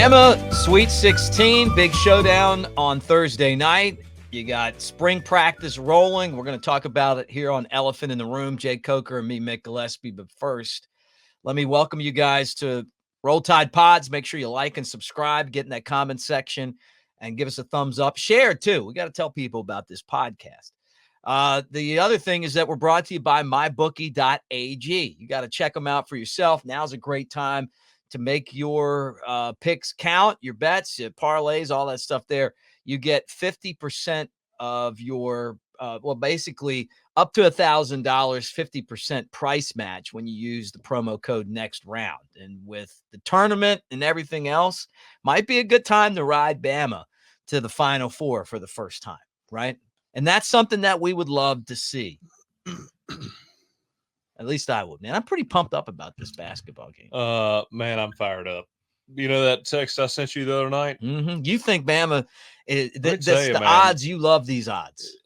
Bama Sweet 16, big showdown on Thursday night. You got spring practice rolling. We're going to talk about it here on Elephant in the Room. Jay Coker and me, Mick Gillispie. But first, let me welcome you guys to Roll Tide Pods. Make sure you like and subscribe, get in that comment section, and give us a thumbs up. Share it, too. We got to tell people about this podcast. The other thing is that we're brought to you by mybookie.ag. You got to check them out for yourself. Now's a great time to make your picks count, your bets, your parlays, all that stuff there. You get 50% of your, basically up to $1,000, 50% price match when you use the promo code next round. And with the tournament and everything else, might be a good time to ride Bama to the Final Four for the first time, right? And that's something that we would love to see. At least I would, man. I'm pretty pumped up about this basketball game. Man, I'm fired up. You know that text I sent you the other night? Mm-hmm. You think Bama, that's the man, odds. You love these odds.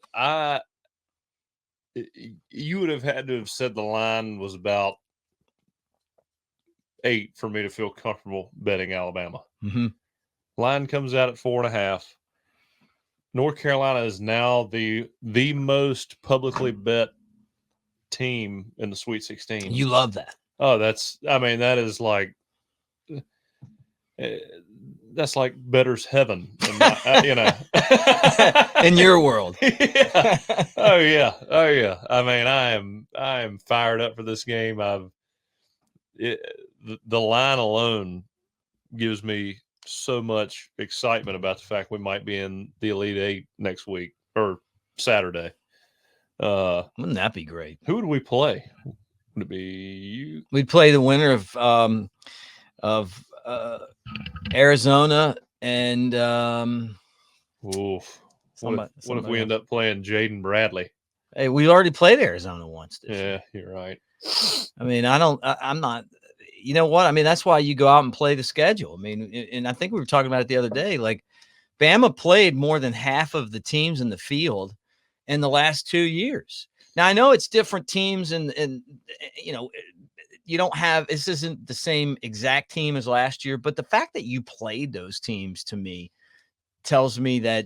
You would have had to have said the line was about 8 for me to feel comfortable betting Alabama. Mm-hmm. Line comes out at 4.5. North Carolina is now the most publicly bet team in the Sweet 16. You love that. Oh, that is like, that's like better's heaven, in your world. Yeah. Oh yeah. I mean, I am fired up for this game. The line alone gives me so much excitement about the fact we might be in the Elite Eight next week or Saturday. Wouldn't that be great? Who would we play? Would it be you? We'd play the winner of Arizona and What if we end up playing Jaden Bradley? Hey, we already played Arizona once. You're right. I mean, I'm not. You know what? I mean, that's why you go out and play the schedule. I mean, and I think we were talking about it the other day. Like, Bama played more than half of the teams in the field in the last 2 years. Now, I know it's different teams, and you don't have, this isn't the same exact team as last year, but the fact that you played those teams to me tells me that,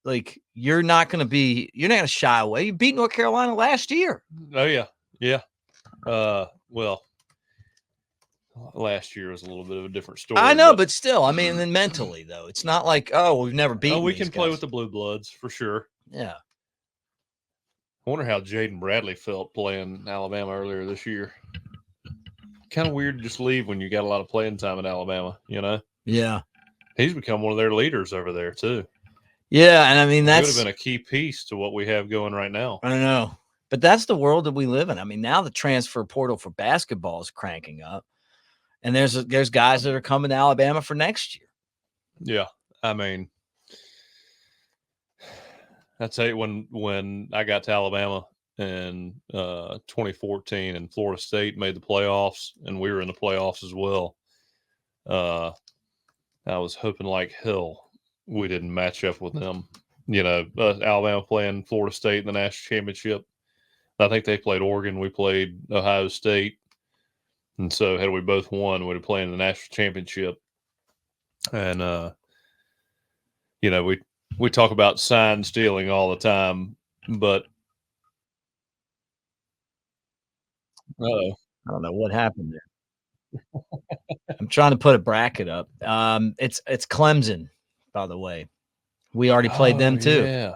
like, you're not going to shy away. You beat North Carolina last year. Oh yeah. Yeah. Well, last year was a little bit of a different story. I know, but still, I mean, then mentally though, it's not like, we've never beaten. We can play with the Blue Bloods for sure. Yeah. I wonder how Jaden Bradley felt playing Alabama earlier this year. Kind of weird to just leave when you got a lot of playing time at Alabama, Yeah. He's become one of their leaders over there too. Yeah, and I mean, that would have been a key piece to what we have going right now. I know, but that's the world that we live in. I mean, now the transfer portal for basketball is cranking up, and there's guys that are coming to Alabama for next year. Yeah, I mean, I tell you, when I got to Alabama in 2014 and Florida State made the playoffs, and we were in the playoffs as well, I was hoping like hell we didn't match up with them. Alabama playing Florida State in the national championship. I think they played Oregon. We played Ohio State. And so had we both won, we'd have played in the national championship. And, we talk about sign stealing all the time, but I don't know what happened there. I'm trying to put a bracket up. It's Clemson, by the way. We already played them too. Yeah.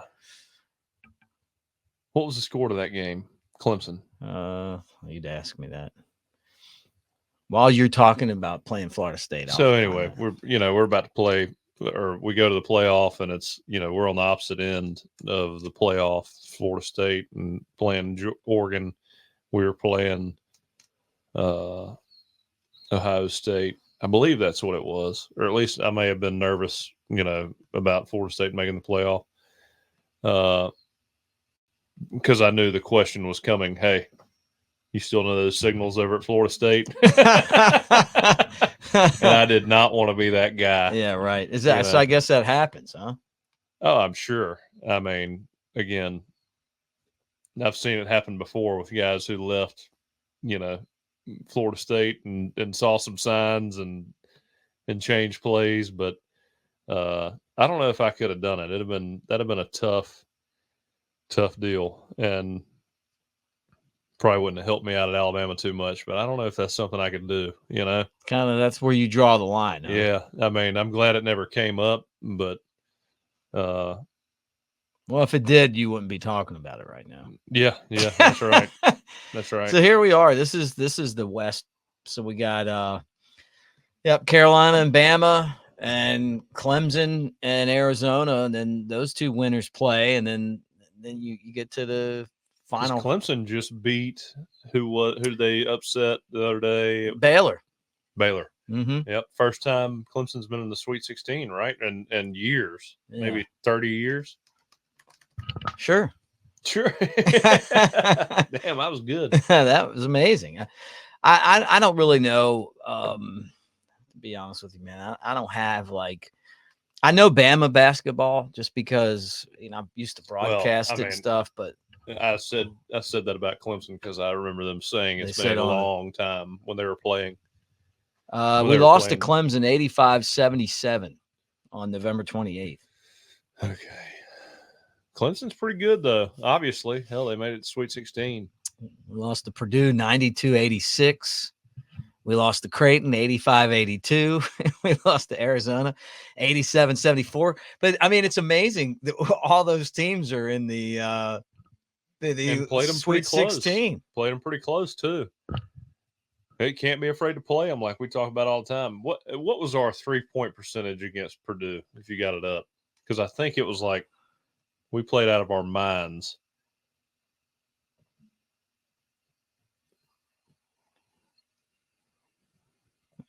What was the score to that game? Clemson. You'd ask me that while you're talking about playing Florida State. So anyway, we're about to play, or we go to the playoff, and it's, we're on the opposite end of the playoff, Florida State, and playing Oregon. We were playing Ohio State. I believe that's what it was, or at least I may have been nervous, about Florida State making the playoff. Because I knew the question was coming. Hey, you still know those signals over at Florida State? And I did not want to be that guy. Yeah, right. Is that so? I guess that happens, huh? Oh, I'm sure. I mean, again, I've seen it happen before with guys who left, Florida State and saw some signs and and change plays, but I don't know if I could have done it. That'd have been a tough deal, and probably wouldn't have helped me out at Alabama too much. But I don't know if that's something I could do. Kind of that's where you draw the line. Huh? Yeah, I mean, I'm glad it never came up, but well, if it did, you wouldn't be talking about it right now. Yeah, that's right. That's right. So here we are. This is the West. So we got Carolina and Bama and Clemson and Arizona, and then those two winners play, and then you get to the final. Clemson just beat who did they upset the other day? Baylor. Mm-hmm. Yep, first time Clemson's been in the Sweet 16, right? And years, maybe 30 years. Sure. Damn, I was good. That was amazing. I don't really know. To be honest with you, man, I don't have I know Bama basketball just because I'm used to broadcast and stuff. But I said that about Clemson because I remember them saying it's been a long time when they were playing. We lost to Clemson 85-77 on November 28th. Okay. Clemson's pretty good, though, obviously. Hell, they made it to Sweet 16. We lost to Purdue 92-86. We lost to Creighton 85-82. We lost to Arizona 87-74. But, I mean, it's amazing that all those teams are in the played them Sweet 16. Played them pretty close, too. They can't be afraid to play them like we talk about all the time. What was our 3-point percentage against Purdue, if you got it up? Because I think it was like we played out of our minds.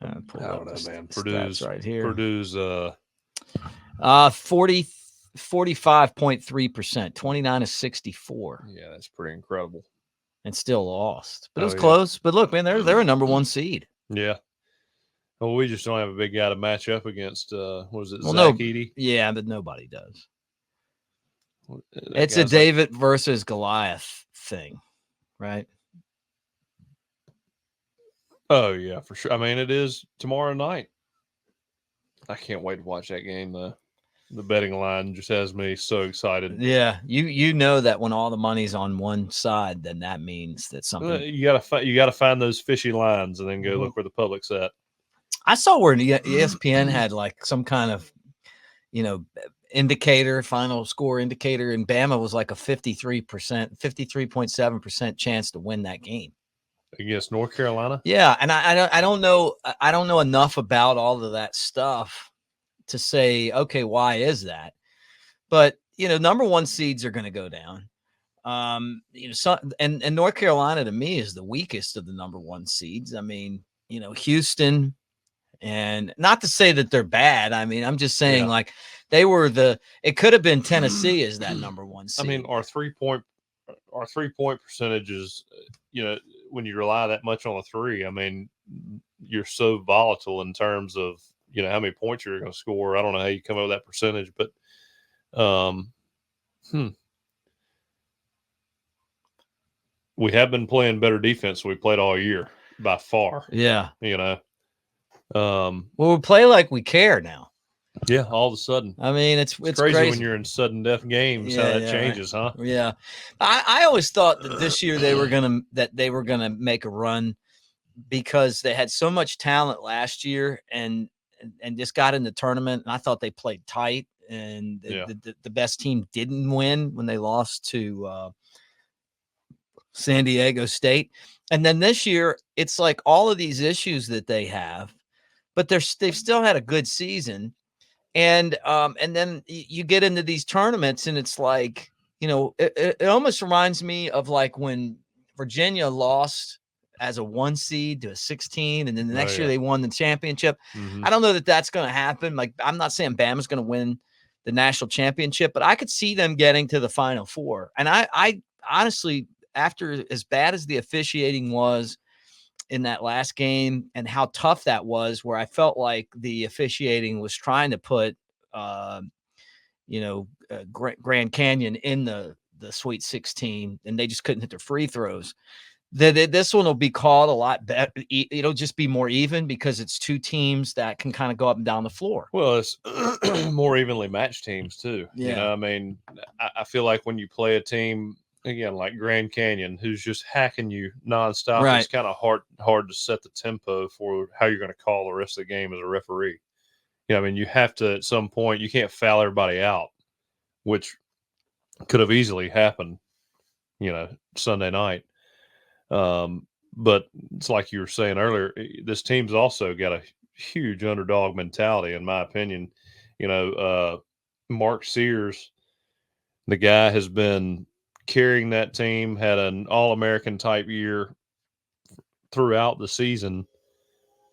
I don't know, man. Purdue's right here. Purdue's 45.3%, 29-64. Yeah, that's pretty incredible. And still lost, but it was close. But look, man, they're a number one seed. Yeah. Well, we just don't have a big guy to match up against. Zach Edey? Yeah, but nobody does. It's a David versus Goliath thing, right? Oh, yeah, for sure. I mean, it is tomorrow night. I can't wait to watch that game. The betting line just has me so excited. Yeah, you know that when all the money's on one side, then that means that something. You gotta find those fishy lines and then go look where the public's at. I saw where ESPN had some kind of, indicator, final score indicator, and Bama was like a 53.7% chance to win that game against North Carolina. Yeah, and I don't know enough about all of that stuff to say, okay, why is that? But number one seeds are going to go down. And North Carolina to me is the weakest of the number one seeds. I mean, Houston. And not to say that they're bad. I mean, I'm just saying they were it could have been Tennessee as that number one seed. I mean, our 3-point percentages, when you rely that much on a three, I mean, you're so volatile in terms of, how many points you're going to score. I don't know how you come up with that percentage, but we have been playing better defense than we played all year by far. Yeah. Well, we play like we care now. Yeah, all of a sudden. I mean, it's crazy when you're in sudden death games how that changes, huh? Yeah, I always thought that this year they were gonna make a run because they had so much talent last year and just got in the tournament. And I thought they played tight, and the best team didn't win when they lost to San Diego State. And then this year, it's like all of these issues that they have, but they've still had a good season. And then you get into these tournaments and it's like, it almost reminds me of like when Virginia lost as a 1 seed to a 16. And then the next year they won the championship. Mm-hmm. I don't know that that's going to happen. Like, I'm not saying Bama's going to win the national championship, but I could see them getting to the Final Four. And I honestly, after as bad as the officiating was in that last game and how tough that was, where I felt like the officiating was trying to put, Grand Canyon in the Sweet 16 and they just couldn't hit their free throws. This one will be called a lot better. It'll just be more even because it's two teams that can kind of go up and down the floor. Well, it's more evenly matched teams too. Yeah. You know, I mean, I feel like when you play a team again like Grand Canyon, who's just hacking you nonstop, Right. it's kind of hard to set the tempo for how you're going to call the rest of the game as a referee. You know, I mean, you have to at some point. You can't foul everybody out, which could have easily happened. You know, Sunday night. But it's like you were saying earlier, this team's also got a huge underdog mentality, in my opinion. You know, Mark Sears, the guy has been carrying that team, had an All-American type year throughout the season,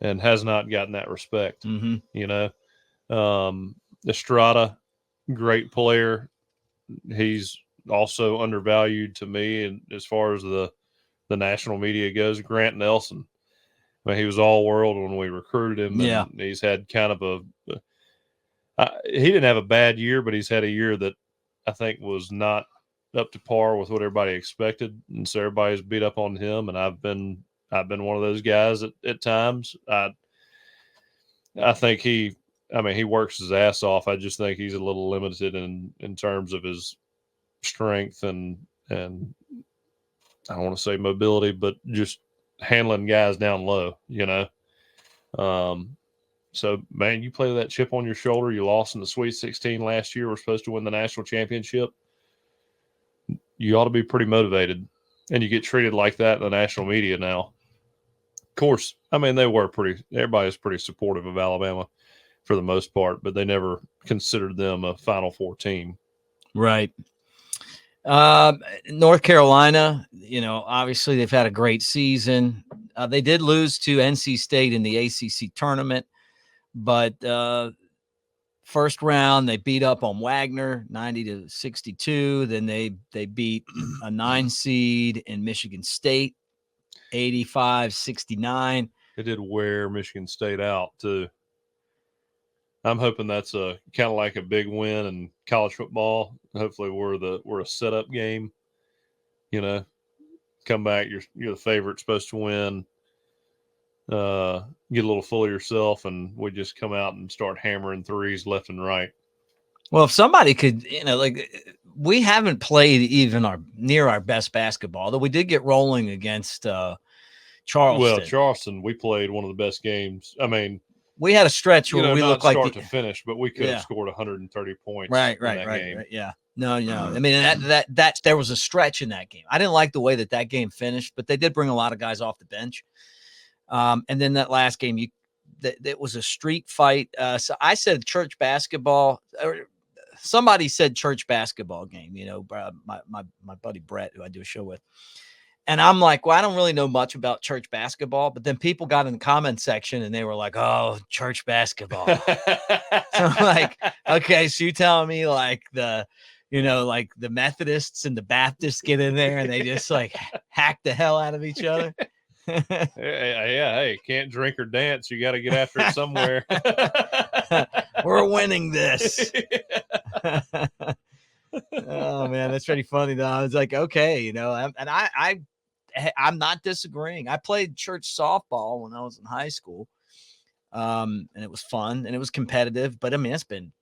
and has not gotten that respect. Mm-hmm. You know, Estrada, great player. He's also undervalued to me, and as far as the national media goes. Grant Nelson, I mean, he was all world when we recruited him, and he's had kind of he didn't have a bad year, but he's had a year that I think was not up to par with what everybody expected, and so everybody's beat up on him. And I've been one of those guys at times. I think he works his ass off. I just think he's a little limited in terms of his strength and I don't want to say mobility, but just handling guys down low, you know. So, man, you play with that chip on your shoulder. You lost in the Sweet 16 last year. We're supposed to win the national championship. You ought to be pretty motivated, and you get treated like that in the national media now. Of course, I mean, everybody's pretty supportive of Alabama for the most part, but they never considered them a Final Four team. Right. North Carolina, you know, obviously they've had a great season. They did lose to NC State in the ACC tournament, but first round they beat up on Wagner 90-62. Then they beat a 9 seed in Michigan State 85-69. They did wear Michigan State out too. I'm hoping that's a kind of like a big win in college football. Hopefully we're a setup game. You know, come back, you're the favorite, supposed to win. Get a little full of yourself, and we just come out and start hammering threes left and right. Well, if somebody could, you know, like we haven't played even near our best basketball, though we did get rolling against Charleston. Well, Charleston, we played one of the best games. I mean, we had a stretch where we looked like start to finish, but we could have scored 130 points. Right. Yeah. No. I mean, that there was a stretch in that game. I didn't like the way that game finished, but they did bring a lot of guys off the bench. And then that last game, it was a street fight. So I said church basketball. Or somebody said church basketball game. You know, my buddy Brett, who I do a show with. And I'm like, well, I don't really know much about church basketball, but then people got in the comment section and they were like, oh, church basketball. So I'm like, okay, so you telling me like the Methodists and the Baptists get in there and they just like hack the hell out of each other? Hey, can't drink or dance. You got to get after it somewhere. We're winning this. Oh man, that's pretty funny though. I was like, okay, you know, I'm not disagreeing. I played church softball when I was in high school, and it was fun and it was competitive. But I mean, it's been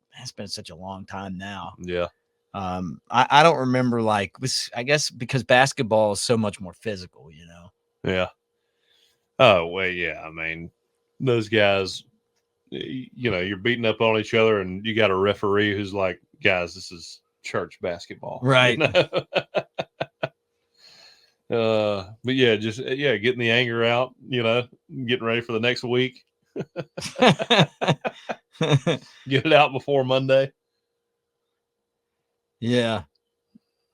such a long time now. Yeah. I don't remember I guess because basketball is so much more physical, you know. Yeah. Oh well, yeah. I mean, those guys, you know, you're beating up on each other, and you got a referee who's like, guys, this is church basketball, right? You know? But yeah, getting the anger out, you know, getting ready for the next week. Get it out before Monday. Yeah.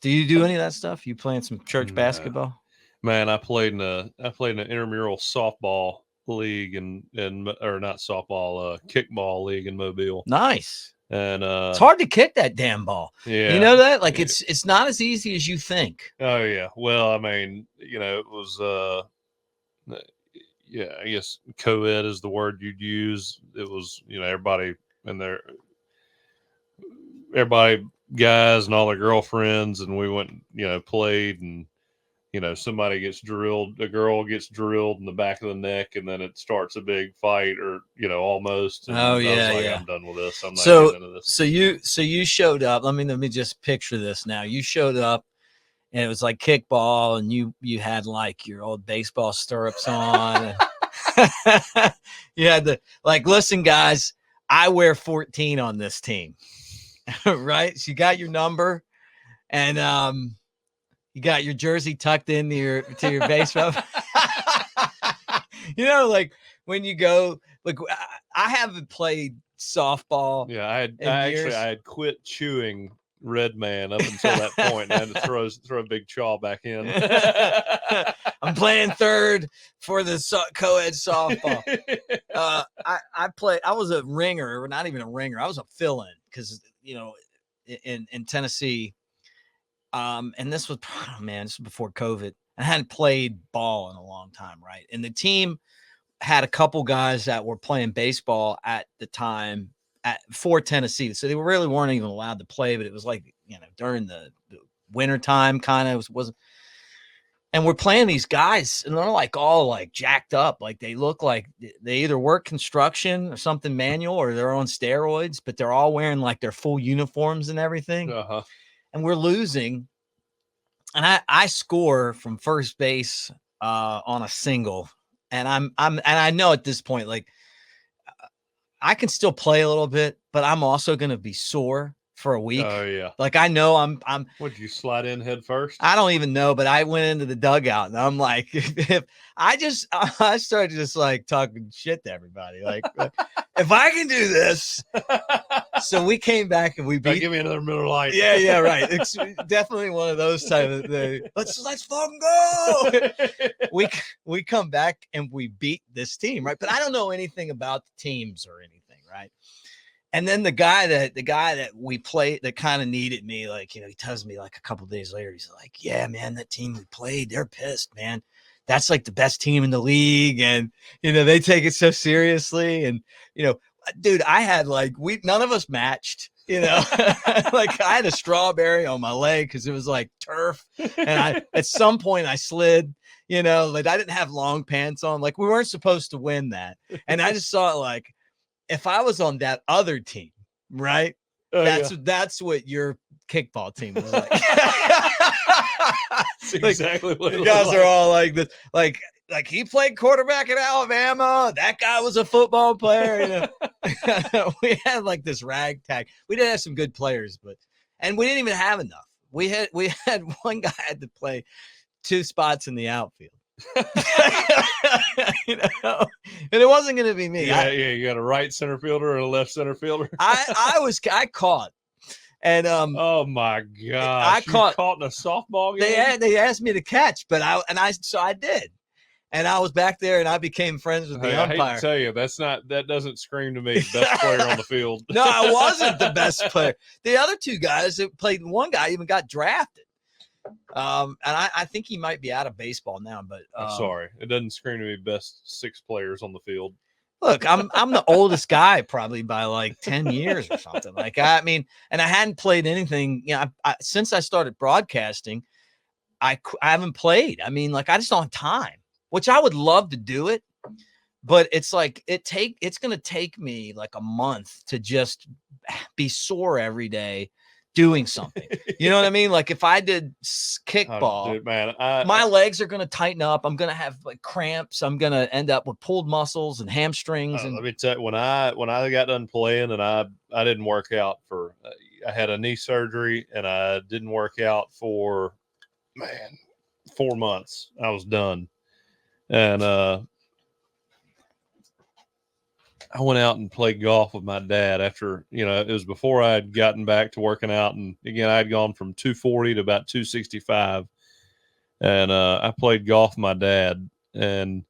Do you do any of that stuff? You playing some church basketball? Man, I played in an intramural softball league or not softball, kickball league in Mobile. Nice. And it's hard to kick that damn ball. Yeah. You know that? Like it's not as easy as you think. Oh yeah. Well, I mean, you know, it was I guess co-ed is the word you'd use. It was, you know, everybody guys and all their girlfriends, and we went, you know, played, and somebody gets drilled, a girl gets drilled in the back of the neck, and then it starts a big fight, or almost. And Oh yeah, I was like, yeah. I'm done with this. I'm not So getting into this. so you showed up. Let me just picture this now. You showed up and it was like kickball, and you had like your old baseball stirrups on. And you had the listen, guys, I wear 14 on this team. Right? So you got your number, and you got your jersey tucked into your baseball. Like when you go, I haven't played softball. Yeah, I years. had quit chewing Red Man up until that point, and had to throw a big chaw back in. I'm playing third for the co-ed softball. I was a ringer, or not even a ringer. I was a fill-in because in Tennessee. And this was this was before COVID. I hadn't played ball in a long time, right? And the team had a couple guys that were playing baseball at the time for Tennessee. So they really weren't even allowed to play, but it was during the winter time kind of wasn't. And we're playing these guys, and they're all jacked up. They look like they either work construction or something manual, or they're on steroids, but they're all wearing their full uniforms and everything. Uh-huh. And we're losing. And I score from first base on a single. And I know at this point, I can still play a little bit, but I'm also going to be sore for a week. Oh yeah. I know I'm. Would you slide in head first? I don't even know, but I went into the dugout and I'm like, if I started just talking shit to everybody. If I can do this. So we came back and we beat. Give me another Miller Lite. Yeah, right. It's definitely one of those type of things. Let's fucking go. We come back and we beat this team, right? But I don't know anything about the teams or anything, right? And then the guy that we played that kind of needed me, he tells me a couple of days later, he's like, yeah, man, that team we played, they're pissed, man. That's the best team in the league. And, they take it so seriously. And, dude, I had none of us matched, I had a strawberry on my leg because it was turf. And at some point I slid, I didn't have long pants on. We weren't supposed to win that. And I just saw it if I was on that other team, right? That's what your kickball team was like. That's exactly what you guys are all like this. He played quarterback at Alabama. That guy was a football player. We had this ragtag. We did have some good players, and we didn't even have enough. We had one guy had to play 2 spots in the outfield. And it wasn't going to be me. You got a right center fielder and a left center fielder. I caught. And oh my gosh, I caught in a softball game. They asked me to catch, but I did. And I was back there, and I became friends with the umpire. I hate to tell you, that doesn't scream to me best player on the field. No, I wasn't the best player. The other 2 guys that played, one guy even got drafted. And I think he might be out of baseball now, but I'm sorry, it doesn't scream to me best 6 players on the field. Look, I'm the oldest guy probably by 10 years or something. And I hadn't played anything. Since I started broadcasting, I haven't played. I just don't have time. Which I would love to do it, but it's it's going to take me a month to just be sore every day doing something. You know what I mean? If I did kickball, dude, man, my legs are going to tighten up. I'm going to have cramps. I'm going to end up with pulled muscles and hamstrings. Let me tell you, when I got done playing and I didn't work out I had a knee surgery and I didn't work out for 4 months. I was done. And I went out and played golf with my dad after, it was before I had gotten back to working out. And again, I had gone from 240 to about 265. And I played golf with my dad. And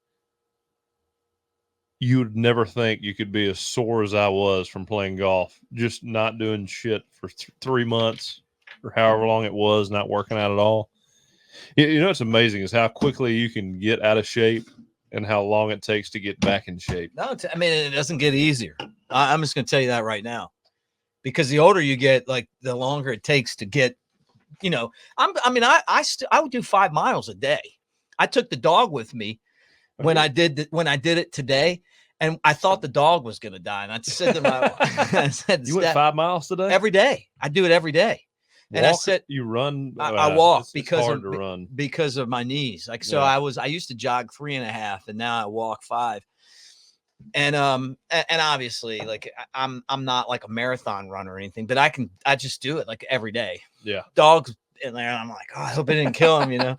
you would never think you could be as sore as I was from playing golf, just not doing shit for 3 months or however long it was, not working out at all. What's amazing is how quickly you can get out of shape and how long it takes to get back in shape. No, it doesn't get easier. I'm just going to tell you that right now, because the older you get, the longer it takes to get you know, I would do 5 miles a day. I took the dog with me when I did it today, and I thought the dog was going to die. And I said to my, I said, You went 5 miles today? every day. I do it every day. Walk, and I said, you run. I walk it's because hard of to run. because of my knees. Like, so Yeah. I used to jog 3.5, and now I walk 5. And obviously, like, I'm not like a marathon runner or anything, but I just do it like every day. Yeah. Dogs in there, and I'm like, oh, I hope it didn't kill him, you know.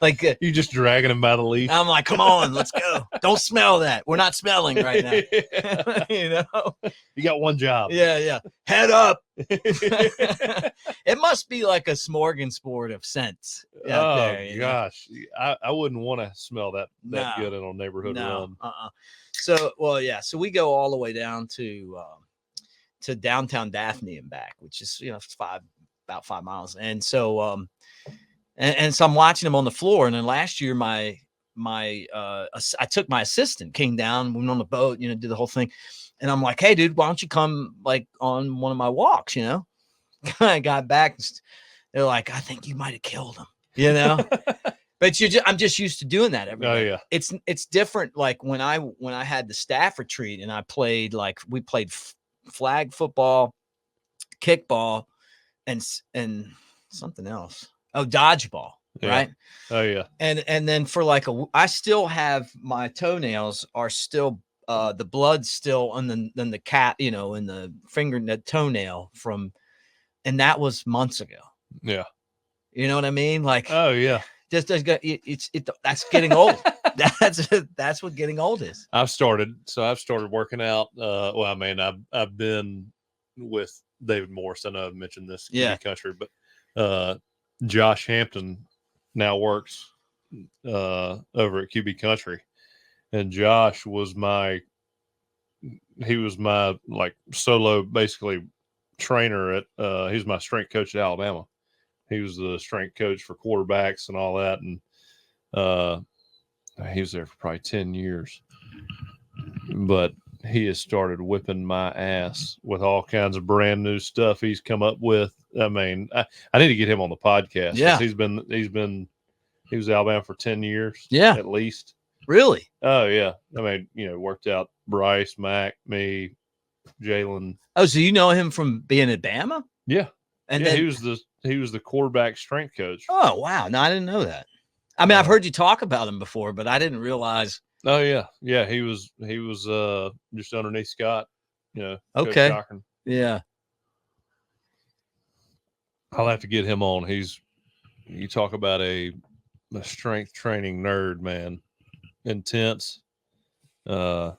Like, you just dragging him by the leash. I'm like, come on, let's go. Don't smell that. We're not smelling right now. You know, you got one job. Yeah. Head up. It must be like a smorgasbord of scents out there. Gosh, I wouldn't want to smell that good in a neighborhood run. So, so we go all the way down to downtown Daphne and back, which is, about 5 miles. And so, and so I'm watching him on the floor. And then last year, I took my assistant, came down, went on the boat, did the whole thing. And I'm like, hey, dude, why don't you come like on one of my walks? I got back. They're like, I think you might have killed him, But I'm just used to doing that every day. Yeah. It's different. Like when I had the staff retreat and we played flag football, kickball, and something else. Oh, dodgeball. Yeah. Right. Oh yeah. And then for like I still have my toenails are still the blood's still on the cap, in the finger, the toenail and that was months ago. Yeah. You know what I mean? Like, oh yeah. That's getting old. That's what getting old is. I've started working out. I've been with David Morris. I know I've mentioned this country, but Josh Hampton now works over at QB Country, and Josh was my like solo basically trainer at he's my strength coach at Alabama. He was the strength coach for quarterbacks and all that, and he was there for probably 10 years. But he has started whipping my ass with all kinds of brand new stuff he's come up with. I mean, I need to get him on the podcast. Yeah, he was at Alabama for 10 years. Yeah, at least. Really? Oh yeah. I mean, worked out Bryce, Mac, me, Jalen. Oh, so you know him from being at Bama? Yeah. And then he was the quarterback strength coach. Oh wow! No, I didn't know that. I mean, I've heard you talk about him before, but I didn't realize. Oh yeah. He was just underneath Scott. Okay. Yeah. I'll have to get him on. You talk about a strength training nerd, man. Intense. No,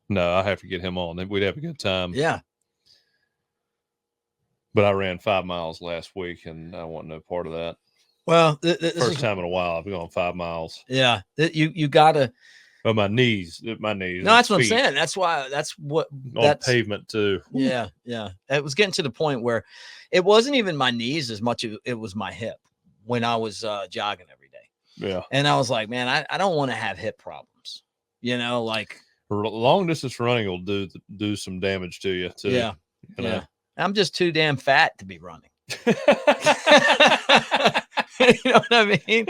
I have to get him on. We'd have a good time. Yeah. But I ran 5 miles last week, and I want no part of that. Well, first time in a while I've gone 5 miles. Yeah, you gotta. But my knees. No, that's what I'm saying. That's on pavement too. Yeah. It was getting to the point where it wasn't even my knees as much as it was my hip when I was jogging every day. Yeah, and I was like, man, I don't want to have hip problems. Like long distance running will do some damage to you too. Yeah, yeah. I'm just too damn fat to be running. You know what I mean?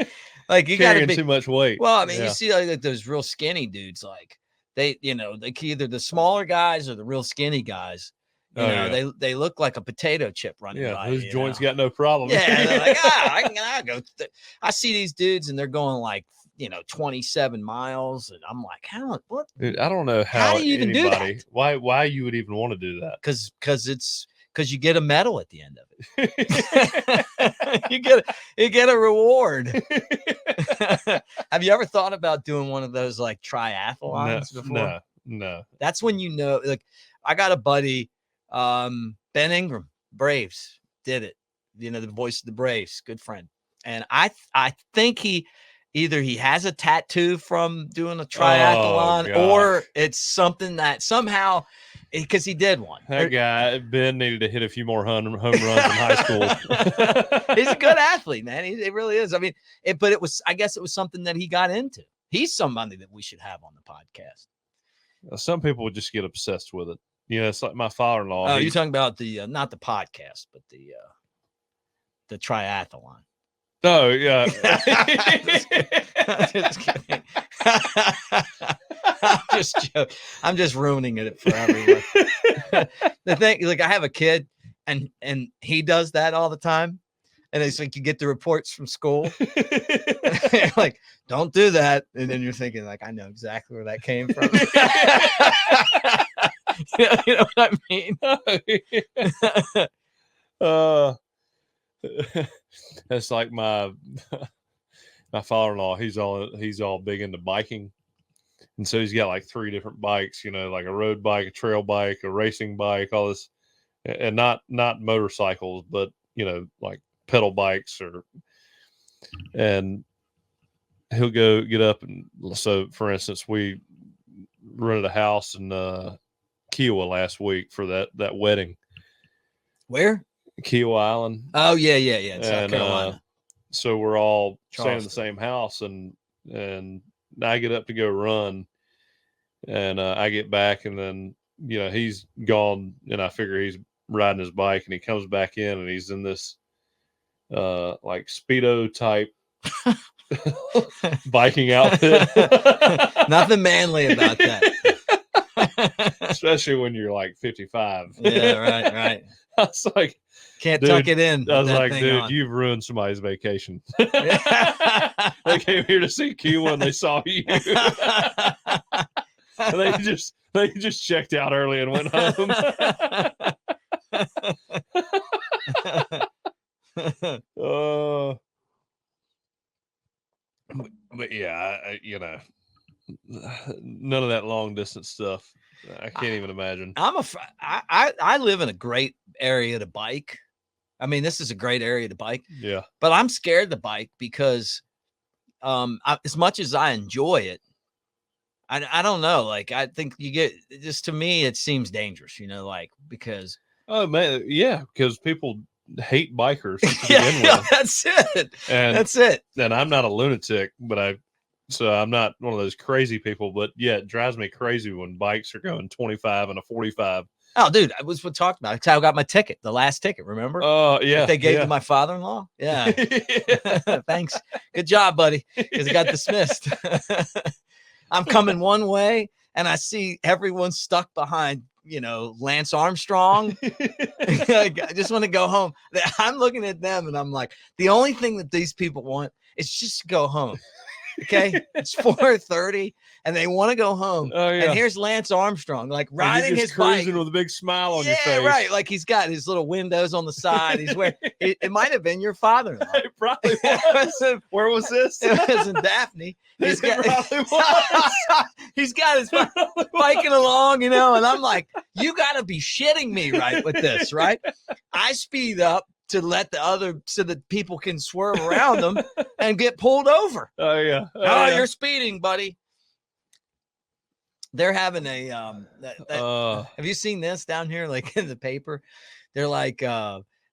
Like you got too much weight. Well, I mean, you see like those real skinny dudes, like they either the smaller guys or the real skinny guys. They look like a potato chip running by. Those joints got no problem. Yeah, they're like, I go. I see these dudes and they're going like 27 miles, and I'm like, what? Dude, I don't know how do you even do that? Why you would even want to do that? Because you get a medal at the end of it. you get a reward. Have you ever thought about doing one of those like triathlons before? No. That's when like I got a buddy, Ben Ingram, Braves, did it. The voice of the Braves, good friend. And I think he has a tattoo from doing a triathlon, or it's something that somehow, because he did one. That guy, Ben, needed to hit a few more home runs in high school. He's a good athlete, man. He really is. I mean, I guess it was something that he got into. He's somebody that we should have on the podcast. Some people would just get obsessed with it. It's like my father-in-law. Oh, you're talking about the, not the podcast, but the triathlon. Oh yeah. I'm just kidding. I'm just ruining it for everyone. The thing, like, I have a kid, and he does that all the time, and it's like you get the reports from school, like, don't do that, and then you're thinking, like, I know exactly where that came from. You know what I mean? That's like my father-in-law. He's all big into biking, and so he's got like 3 different bikes. You know, like a road bike, a trail bike, a racing bike, all this, and not motorcycles, but you know, like pedal bikes and he'll go get up. And so, for instance, we rented a house in Kiowa last week for that wedding. Where? Kiowa Island. Oh yeah, in South Carolina. So we're all staying in the same house, and I get up to go run, and I get back, and then you know he's gone, and I figure he's riding his bike, and he comes back in, and he's in this like Speedo type biking outfit. Nothing manly about that. Especially when you're like 55. Yeah, right. I was like, can't dude, tuck it in. I was like, dude, you've ruined somebody's vacation. They came here to see Q when they saw you. They just checked out early and went home. But yeah, you know, none of that long distance stuff. I can't even imagine. I live in a great area to bike. I mean, this is a great area to bike. Yeah. But I'm scared to bike because as much as I enjoy it, I don't know. Like, I think you get just, to me, it seems dangerous, you know, like, because. Oh man. Yeah. Because people hate bikers to begin with. That's it. That's it. And I'm not a lunatic, but so I'm not one of those crazy people, but yeah, it drives me crazy when bikes are going 25 and a 45. Oh, dude, I was what talked about. That's how I got my ticket, the last ticket, remember? Oh, yeah. That they gave to my father-in-law. Yeah. Thanks. Good job, buddy. Because it got dismissed. I'm coming one way, and I see everyone stuck behind, you know, Lance Armstrong. I just want to go home. I'm looking at them, and I'm like, the only thing that these people want is just to go home. Okay, it's 4:30, and they want to go home. Oh, yeah. And here's Lance Armstrong, like riding his bike with a big smile on your face. Yeah, right. Like he's got his little windows on the side. He's wearing. It might have been your father-in-law. It probably was. Where was this? It was in Daphne. He's got his biking along, you know, and I'm like, you got to be shitting me, right, with this, right? I speed up to let so that people can swerve around them and get pulled over. Oh yeah. Yeah. You're speeding, buddy. They're having a have you seen this down here, like in the paper? They're like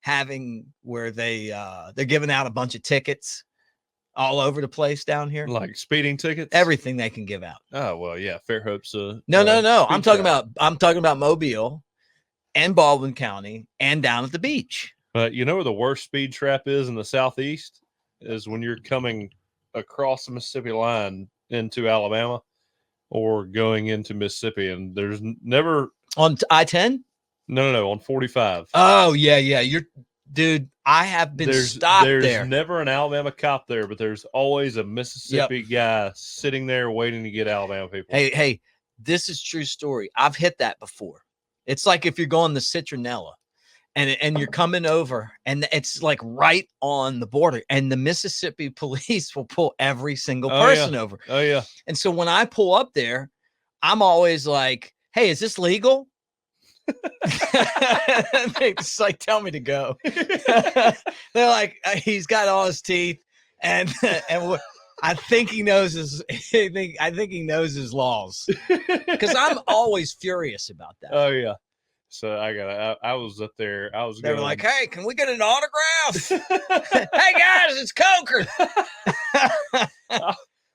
having where they're giving out a bunch of tickets all over the place down here, like speeding tickets, everything they can give out. Oh well, yeah. Fairhope's no. I'm talking about Mobile and Baldwin County and down at the beach. But you know where the worst speed trap is in the Southeast is when you're coming across the Mississippi line into Alabama or going into Mississippi, and there's never on I-10. No, on 45. Oh yeah. Dude, I have been stopped there. There's never an Alabama cop there, but there's always a Mississippi guy sitting there waiting to get Alabama people. Hey, this is true story. I've hit that before. It's like if you're going to Citronella. And you're coming over, and it's like right on the border, and the Mississippi police will pull every single person over. Oh yeah. And so when I pull up there, I'm always like, "Hey, is this legal?" They just like tell me to go. They're like, he's got all his teeth, and I think he knows his. I think he knows his laws, because I'm always furious about that. Oh yeah. So I was up there. They were like, "Hey, can we get an autograph?" "Hey guys, it's Coker."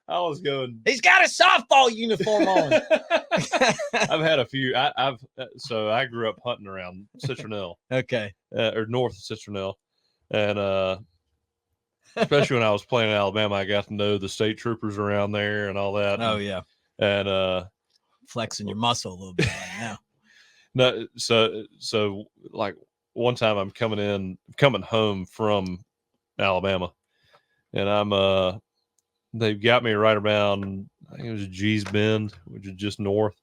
I was going. He's got a softball uniform on. I've had a few. So I grew up hunting around Citronelle. Okay. Or north of Citronelle, And especially when I was playing in Alabama, I got to know the state troopers around there and all that. Oh yeah, And flexing your muscle a little bit right now. no, so like one time I'm coming home from Alabama, and they've got me right around, I think it was G's Bend, which is just north,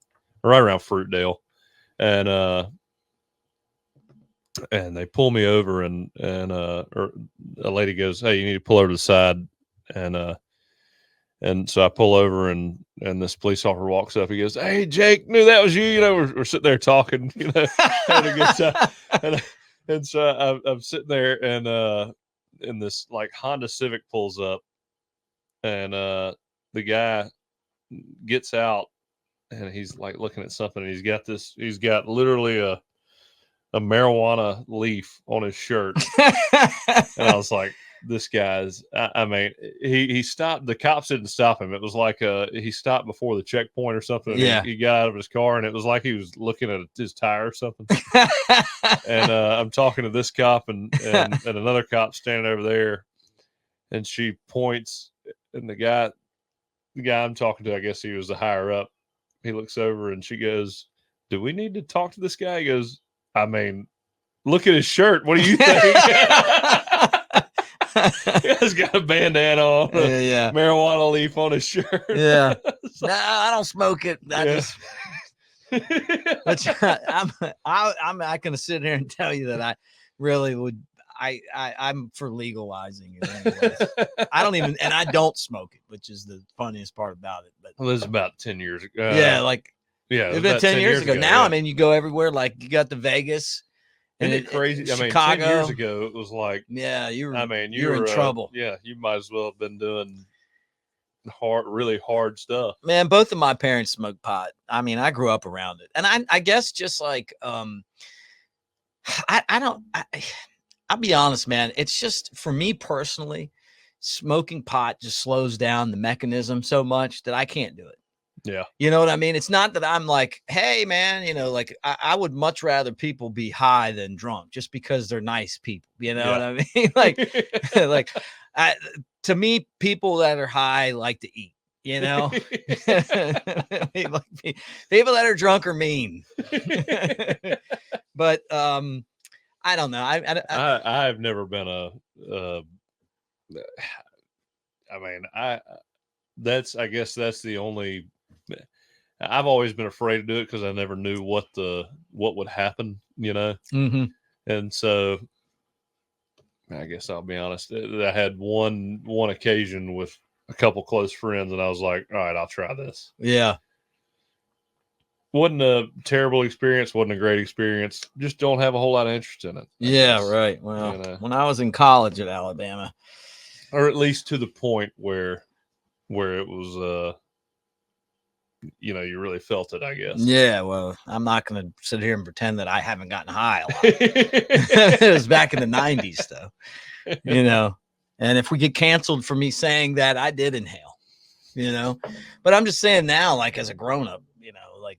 right around Fruitdale, and and they pull me over, or a lady goes, "Hey, you need to pull over to the side," and so I pull over, and this police officer walks up. He goes, "Hey, Jake, knew that was you. You know, we're sitting there talking, having a good time." And so I'm sitting there, and this like Honda Civic pulls up, and the guy gets out, and he's like looking at something. And he's got literally a marijuana leaf on his shirt, and I was like, this guy's, I mean, he stopped. The cops didn't stop him. It was like he stopped before the checkpoint or something. And Yeah. he got out of his car, and it was like he was looking at his tire or something. And I'm talking to this cop and another cop standing over there, and she points, and the guy I'm talking to, I guess he was the higher up. He looks over, and she goes, "Do we need to talk to this guy?" He goes, "I mean, look at his shirt. What do you think?" He's got a bandana on, Yeah. marijuana leaf on his shirt. Yeah. No, I don't smoke it. I'm not going to sit here and tell you that I really would. I'm for legalizing it anyways. I don't smoke it, which is the funniest part about it. But well, this is about 10 years ago. It's been 10 years ago. Now, I mean, you go everywhere. Like you got the Vegas. Isn't it crazy? I mean, Chicago. 10 years ago, it was like, yeah, you're in trouble. Yeah, you might as well have been doing really hard stuff. Man, both of my parents smoked pot. I mean, I grew up around it. And I guess just like, I'll be honest, man. It's just, for me personally, smoking pot just slows down the mechanism so much that I can't do it. Yeah. You know what I mean? It's not that I'm like, hey, man, like I would much rather people be high than drunk just because they're nice people. You know what I mean? Like, to me, people that are high like to eat, you know? People that are drunk are mean. But I don't know. I've never been I guess that's the only. I've always been afraid to do it because I never knew what would happen, you know. Mm-hmm. And so, I guess I'll be honest. I had one occasion with a couple close friends, and I was like, "All right, I'll try this." Yeah. Wasn't a terrible experience. Wasn't a great experience. Just don't have a whole lot of interest in it. I guess. Right. Well, when I was in college at Alabama, or at least to the point where it was, you really felt it, I guess. Yeah, well, I'm not going to sit here and pretend that I haven't gotten high a lot. It was back in the 90s, though, and if we get canceled for me saying that, I did inhale, but I'm just saying now, like as a grown up, like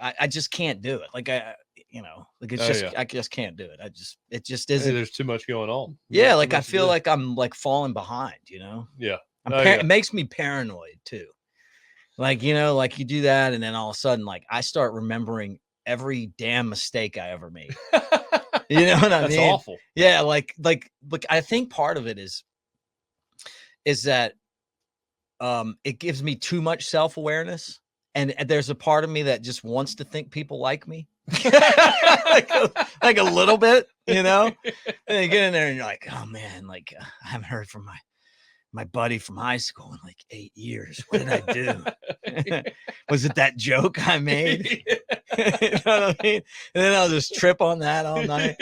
I just can't do it. Like I just can't do it. It just isn't. There's too much going on. Yeah. Like I feel like I'm like falling behind, Yeah. It makes me paranoid too. Like, like you do that. And then all of a sudden, like I start remembering every damn mistake I ever made. You know what I mean? That's awful. Yeah. Like, I think part of it is that it gives me too much self-awareness. And there's a part of me that just wants to think people like me. like a little bit, and you get in there and you're like, oh man, like I haven't heard from my buddy from high school in like 8 years. What did I do? Was it that joke I made? You know what I mean? And then I'll just trip on that all night.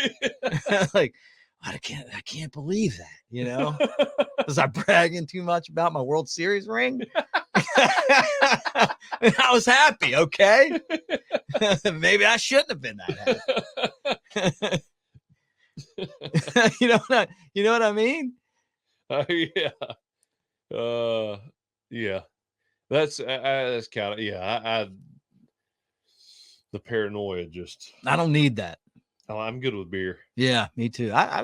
Like, I can't believe that, Was I bragging too much about my World Series ring? I was happy, okay? Maybe I shouldn't have been that happy. You know what I mean? Yeah. Yeah. That's kind of, the paranoia just. I don't need that. Oh, I'm good with beer. Yeah, me too. I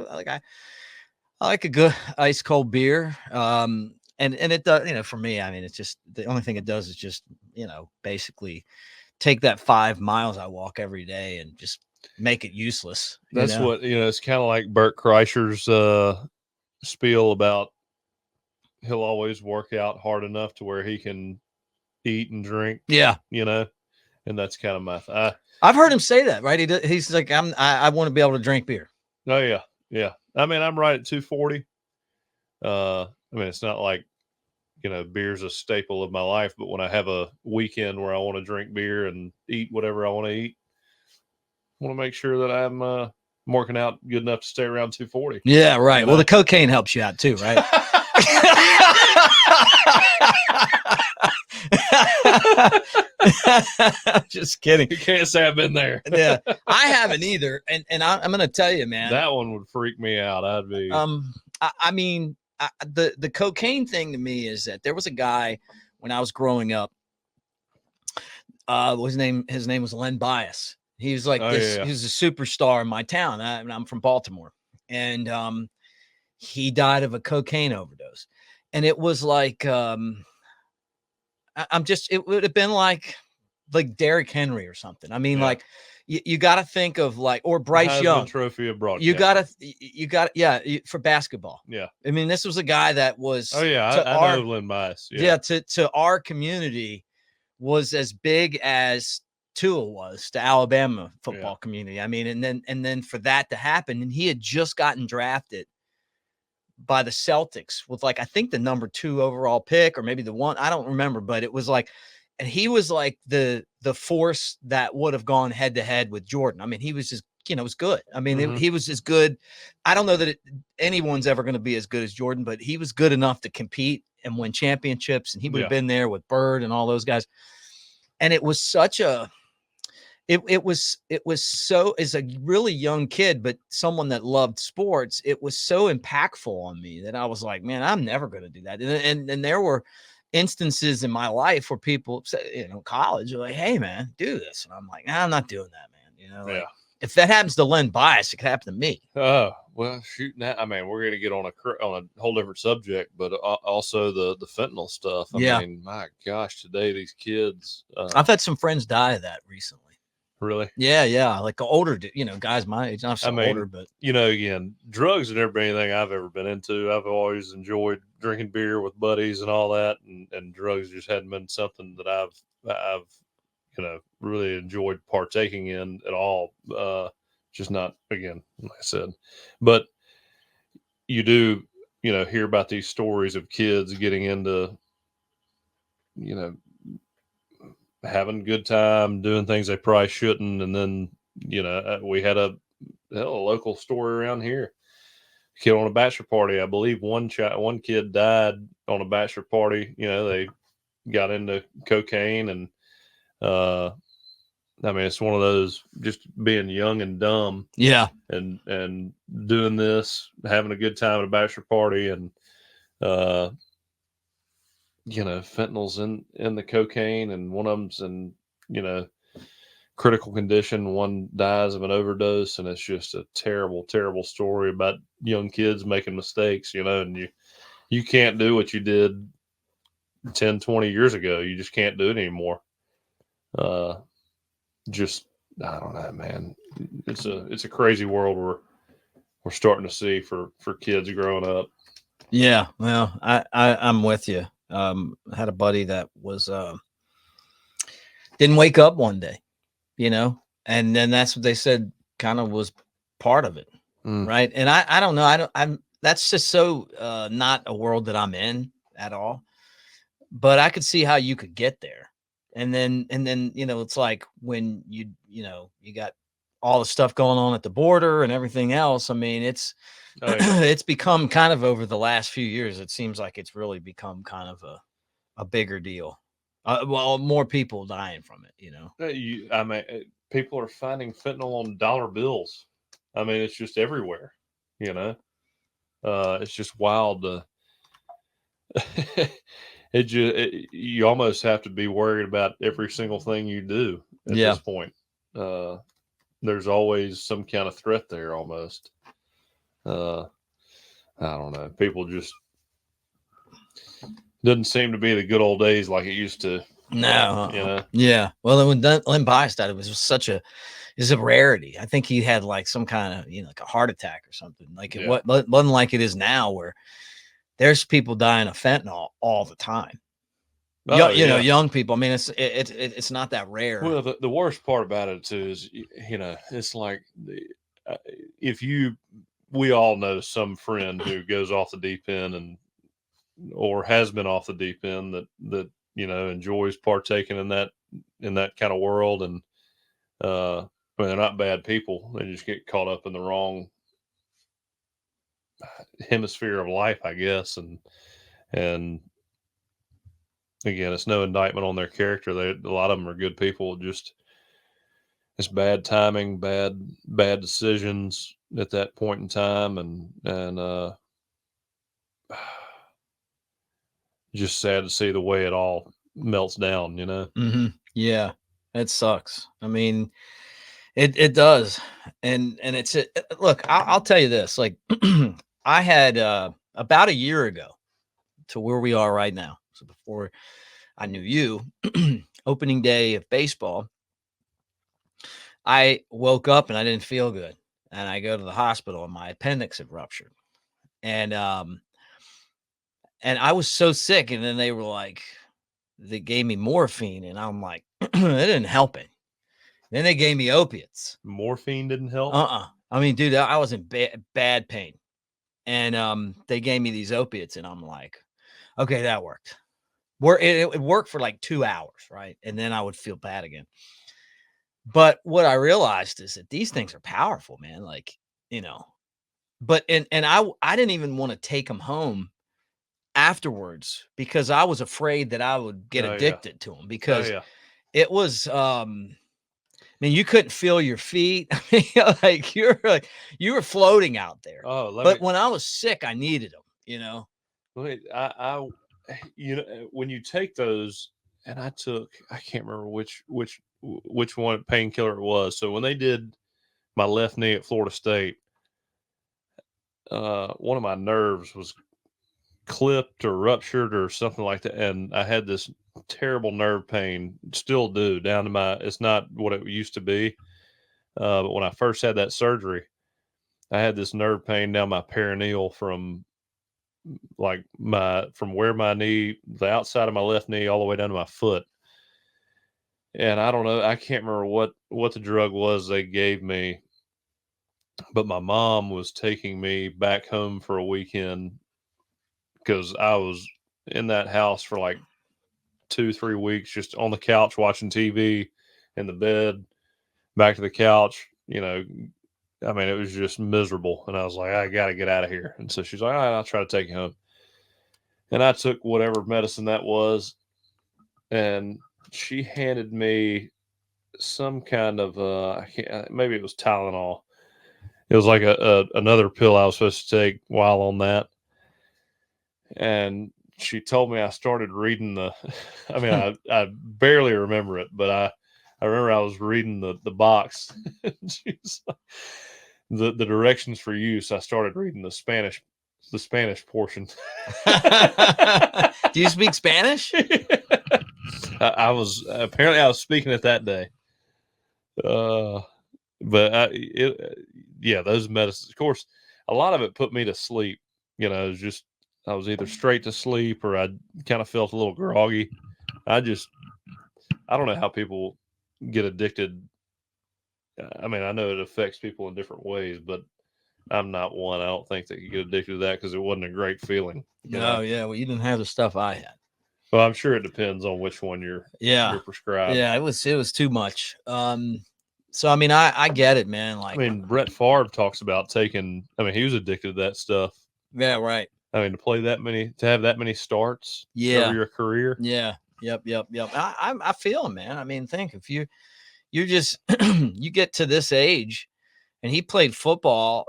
like a good ice cold beer. And it does, for me, I mean, it's just the only thing it does is just, basically take that 5 miles I walk every day and just make it useless. That's what, it's kind of like Bert Kreischer's spiel about he'll always work out hard enough to where he can eat and drink, Yeah. And that's kind of my I've heard him say that, right? He's like, I want to be able to drink beer. oh yeah. Yeah. I mean, I'm right at 240. I mean, it's not like, beer's a staple of my life, but when I have a weekend where I want to drink beer and eat whatever I want to eat, I want to make sure that I'm working out good enough to stay around 240. Yeah, right. Well, the cocaine helps you out too, right? Just kidding. You can't say I've been there. Yeah, I haven't either, and I'm gonna tell you, man, that one would freak me out. I'd be I mean, the cocaine thing to me is that there was a guy when I was growing up. His name was Len Bias. He was like this. Yeah. He was a superstar in my town. I'm from Baltimore, and he died of a cocaine overdose, and it was like it would have been like Derrick Henry or something. I mean, like you got to think of or Bryce Heisman Young Trophy of broadcast. You got for basketball. Yeah. I mean, this was a guy that was. Oh yeah, I know Len Bias. Yeah. To our community was as big as Tua was to Alabama football community. I mean, and then for that to happen, and he had just gotten drafted by the Celtics with I think the number 2 overall pick, or maybe the 1, I don't remember, but it was and he was like the force that would have gone head to head with Jordan. I mean, he was just, was good. I mean, he was as good. I don't know that anyone's ever going to be as good as Jordan, but he was good enough to compete and win championships. And he would have been there with Bird and all those guys. And it was such it was so, as a really young kid, but someone that loved sports, it was so impactful on me that I was like, man, I'm never going to do that. And there were instances in my life where people say, college are like, hey man, do this. And I'm like, nah, I'm not doing that, man. If that happens to Len Bias, it could happen to me. Oh, well, shoot. I mean, we're going to get on a whole different subject, but also the fentanyl stuff. I mean, my gosh, today these kids. I've had some friends die of that recently. Really? Yeah. Like older, guys my age, not so older, but again, drugs have never been anything I've ever been into. I've always enjoyed drinking beer with buddies and all that, and drugs just hadn't been something that I've really enjoyed partaking in at all. Just not, again, like I said, but you do, hear about these stories of kids getting into, having a good time, doing things they probably shouldn't. And then, we had a local story around here. Kid on a bachelor party. I believe one kid died on a bachelor party. They got into cocaine, and I mean, it's one of those, just being young and dumb. Yeah. And doing this, having a good time at a bachelor party, and fentanyl's in the cocaine, and one of them's in, critical condition. One dies of an overdose, and it's just a terrible, terrible story about young kids making mistakes, and you can't do what you did 10, 20 years ago. You just can't do it anymore. Just, I don't know, man. It's a crazy world we're starting to see for kids growing up. Yeah, well, I'm with you. I had a buddy that was didn't wake up one day, and then that's what they said kind of was part of it, right? And I don't know, I'm that's just so not a world that I'm in at all. But I could see how you could get there. And then it's like when you got all the stuff going on at the border and everything else. I mean, it's it's become kind of, over the last few years, it seems like it's really become kind of a bigger deal. Well, more people dying from it, I mean, people are finding fentanyl on dollar bills. I mean, it's just everywhere, it's just wild to you almost have to be worried about every single thing you do at this point. there's always some kind of threat there almost. I don't know. People just doesn't seem to be the good old days like it used to. No. You know? Yeah. Well, when Len Bias died, it was such a rarity. I think he had like some kind of, like a heart attack or something. Like it wasn't like it is now, where there's people dying of fentanyl all the time. Oh, Young people. I mean, it's not that rare. Well, the worst part about it too is, it's like if we all know some friend who goes off the deep end or has been off the deep end that enjoys partaking in that kind of world, and they're not bad people. They just get caught up in the wrong hemisphere of life, I guess, and again, it's no indictment on their character. A lot of them are good people. Just it's bad timing, bad decisions at that point in time, and just sad to see the way it all melts down. Mm-hmm. Yeah, it sucks. I mean, it does, and it's look. I'll tell you this. Like, I had about a year ago to where we are right now. So before I knew you, opening day of baseball, I woke up and I didn't feel good, and I go to the hospital and my appendix had ruptured, and I was so sick, and then they were like, they gave me morphine, and I'm like, it didn't help it. Then they gave me opiates. Morphine didn't help. I mean, dude, I was in bad pain, and they gave me these opiates, and I'm like, okay, that worked. It worked for like 2 hours, right? And then I would feel bad again. But what I realized is that these things are powerful, man. Like, but and I didn't even want to take them home afterwards because I was afraid that I would get addicted to them, because it was I mean, you couldn't feel your feet. I mean, like you were floating out there. But when I was sick, I needed them, Wait, when you take those, and I can't remember which one painkiller it was. So when they did my left knee at Florida State, one of my nerves was clipped or ruptured or something like that, and I had this terrible nerve pain, still do, down to it's not what it used to be, but when I first had that surgery, I had this nerve pain down my perineal from where my knee, the outside of my left knee, all the way down to my foot. And I don't know, I can't remember what the drug was they gave me, but my mom was taking me back home for a weekend because I was in that house for like 2-3 weeks, just on the couch watching TV, in the bed, back to the couch. I mean, it was just miserable. And I was like, I got to get out of here. And so she's like, all right, I'll try to take you home. And I took whatever medicine that was, and she handed me some kind of maybe it was Tylenol. It was like another pill I was supposed to take while on that. And she told me I started reading I mean, I barely remember it, but I remember I was reading the box. She's like, the directions for use. I started reading the Spanish portion. Do you speak Spanish? I was speaking it that day. But those medicines, of course, a lot of it put me to sleep. It was just, I was either straight to sleep or I kind of felt a little groggy. I don't know how people get addicted. I mean, I know it affects people in different ways, but I'm not one. I don't think that you get addicted to that because it wasn't a great feeling. No, yeah. Well, you didn't have the stuff I had. Well, I'm sure it depends on which one you're prescribed. Yeah, it was too much. So I mean, I get it, man. Like, I mean, Brett Favre talks about taking. I mean, he was addicted to that stuff. Yeah, right. I mean, to have that many starts over your career. Yeah. Yep. I feel him, man. I mean, think if you're just you get to this age, and he played football.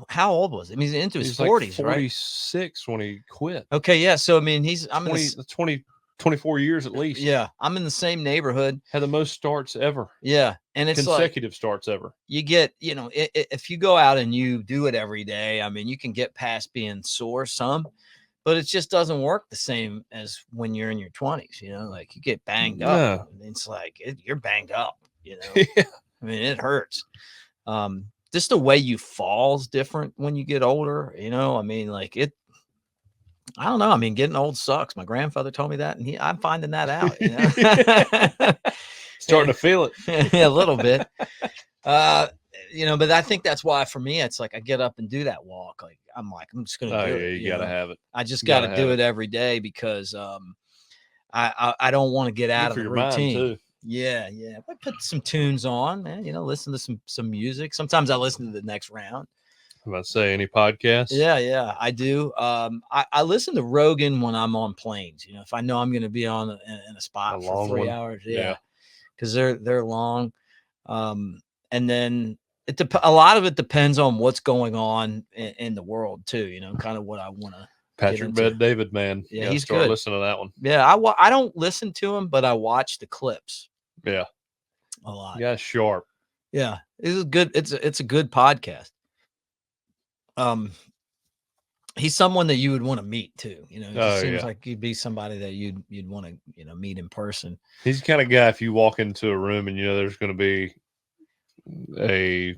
How old was he? I mean, he's into his 40s, like 46 when he quit. Okay, yeah. So I mean, I'm 24 24 years at least. Yeah, I'm in the same neighborhood. Had the most starts ever. Yeah, and it's consecutive starts ever. You get, if you go out and you do it every day, I mean, you can get past being sore some, but it just doesn't work the same as when you're in your 20s. Like you get banged up. It's like you're banged up. Yeah. I mean, it hurts. Just the way you fall is different when you get older. I mean, like it. I don't know. I mean, getting old sucks. My grandfather told me that, and I'm finding that out. Starting to feel it. Yeah, a little bit. But I think that's why for me, it's like I get up and do that walk. Like I'm just gonna do it. You gotta have it. I just gotta do it every day because I don't want to get out of the routine. Mind too. Yeah. I put some tunes on, man. Listen to some music. Sometimes I listen to the next round. I'm about to say, any podcasts? Yeah, I do. I listen to Rogan when I'm on planes. If I know I'm going to be on in a spot for 3 hours. Yeah, because they're long. And then a lot of it depends on what's going on in the world too. Kind of what I want to. Patrick Bet-David, man. Yeah, he's start good. Listening to that one. Yeah, I don't listen to him, but I watch the clips. Yeah, a lot. Yeah, sharp. Yeah, it's good. It's a good podcast. He's someone that you would want to meet too. It seems like he'd be somebody that you'd want to meet in person. He's the kind of guy, if you walk into a room and there's going to be a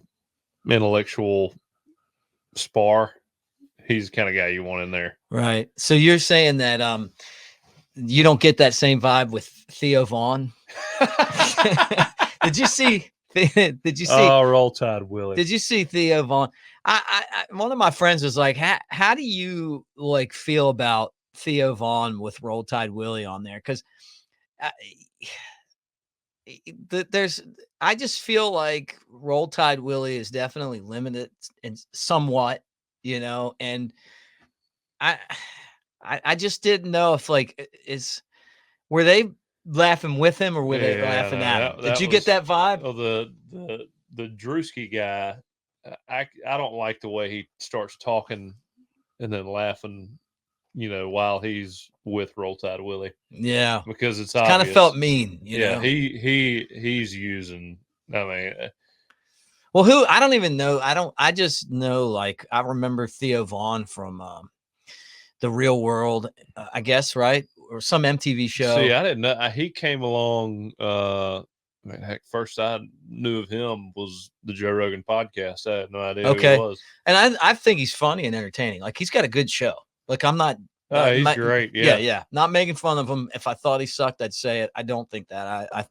intellectual spar, he's the kind of guy you want in there. Right. So you're saying that you don't get that same vibe with Theo Vaughn? Did you see? Oh, Roll Tide Willie. Did you see Theo Vaughn? I one of my friends was like, how do you feel about Theo Vaughn with Roll Tide Willie on there? Because I just feel like Roll Tide Willie is definitely limited and somewhat, and I just didn't know if were they laughing with him or were they laughing at him? Did you get that vibe? Oh, the Drewski guy. I don't like the way he starts talking and then laughing, while he's with Roll Tide Willie. Yeah, because it's kind of felt mean. You know? He's using. I mean, well, who I don't even know. I just know I remember Theo Vaughn from The Real World, I guess, right, or some MTV show. See, I didn't know he came along. First I knew of him was the Joe Rogan podcast. I had no idea who he was. And I think he's funny and entertaining. He's got a good show. I'm not. He's great. Yeah. Not making fun of him. If I thought he sucked, I'd say it. I don't think that. I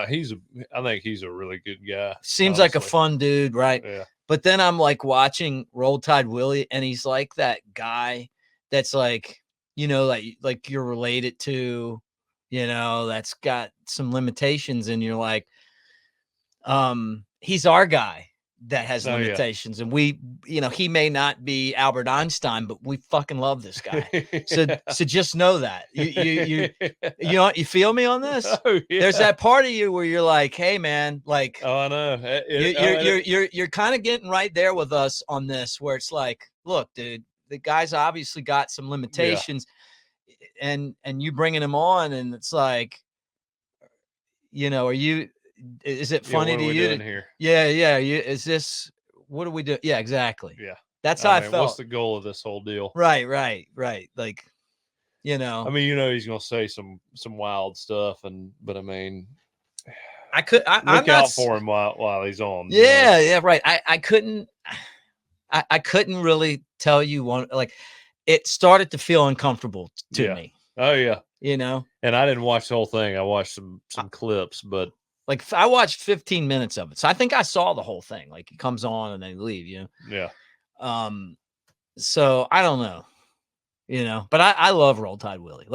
think he's a really good guy. Seems honestly like a fun dude, right? Yeah. But then I'm watching Roll Tide Willie, and he's like that guy that's you're related to. That's got some limitations, and you're like, he's our guy that has limitations. And we, he may not be Albert Einstein, but we fucking love this guy. So just know that you feel me on this. There's that part of you where you're like, hey man, I know you're kind of getting right there with us on this, where it's like, look, dude, the guy's obviously got some limitations. And you bringing him on, and it's like, is it funny to you? Here? Yeah. Is this, what do we do? Yeah, exactly. Yeah. That's how I felt. What's the goal of this whole deal? Right. I mean, he's going to say some wild stuff, but I mean, look out for him while he's on. Yeah. Right. I couldn't really tell you one, it started to feel uncomfortable to me. Oh yeah. And I didn't watch the whole thing. I watched some clips, but I watched 15 minutes of it. So I think I saw the whole thing. It comes on and they leave, Yeah. So I don't know, but I love Roll Tide Willie.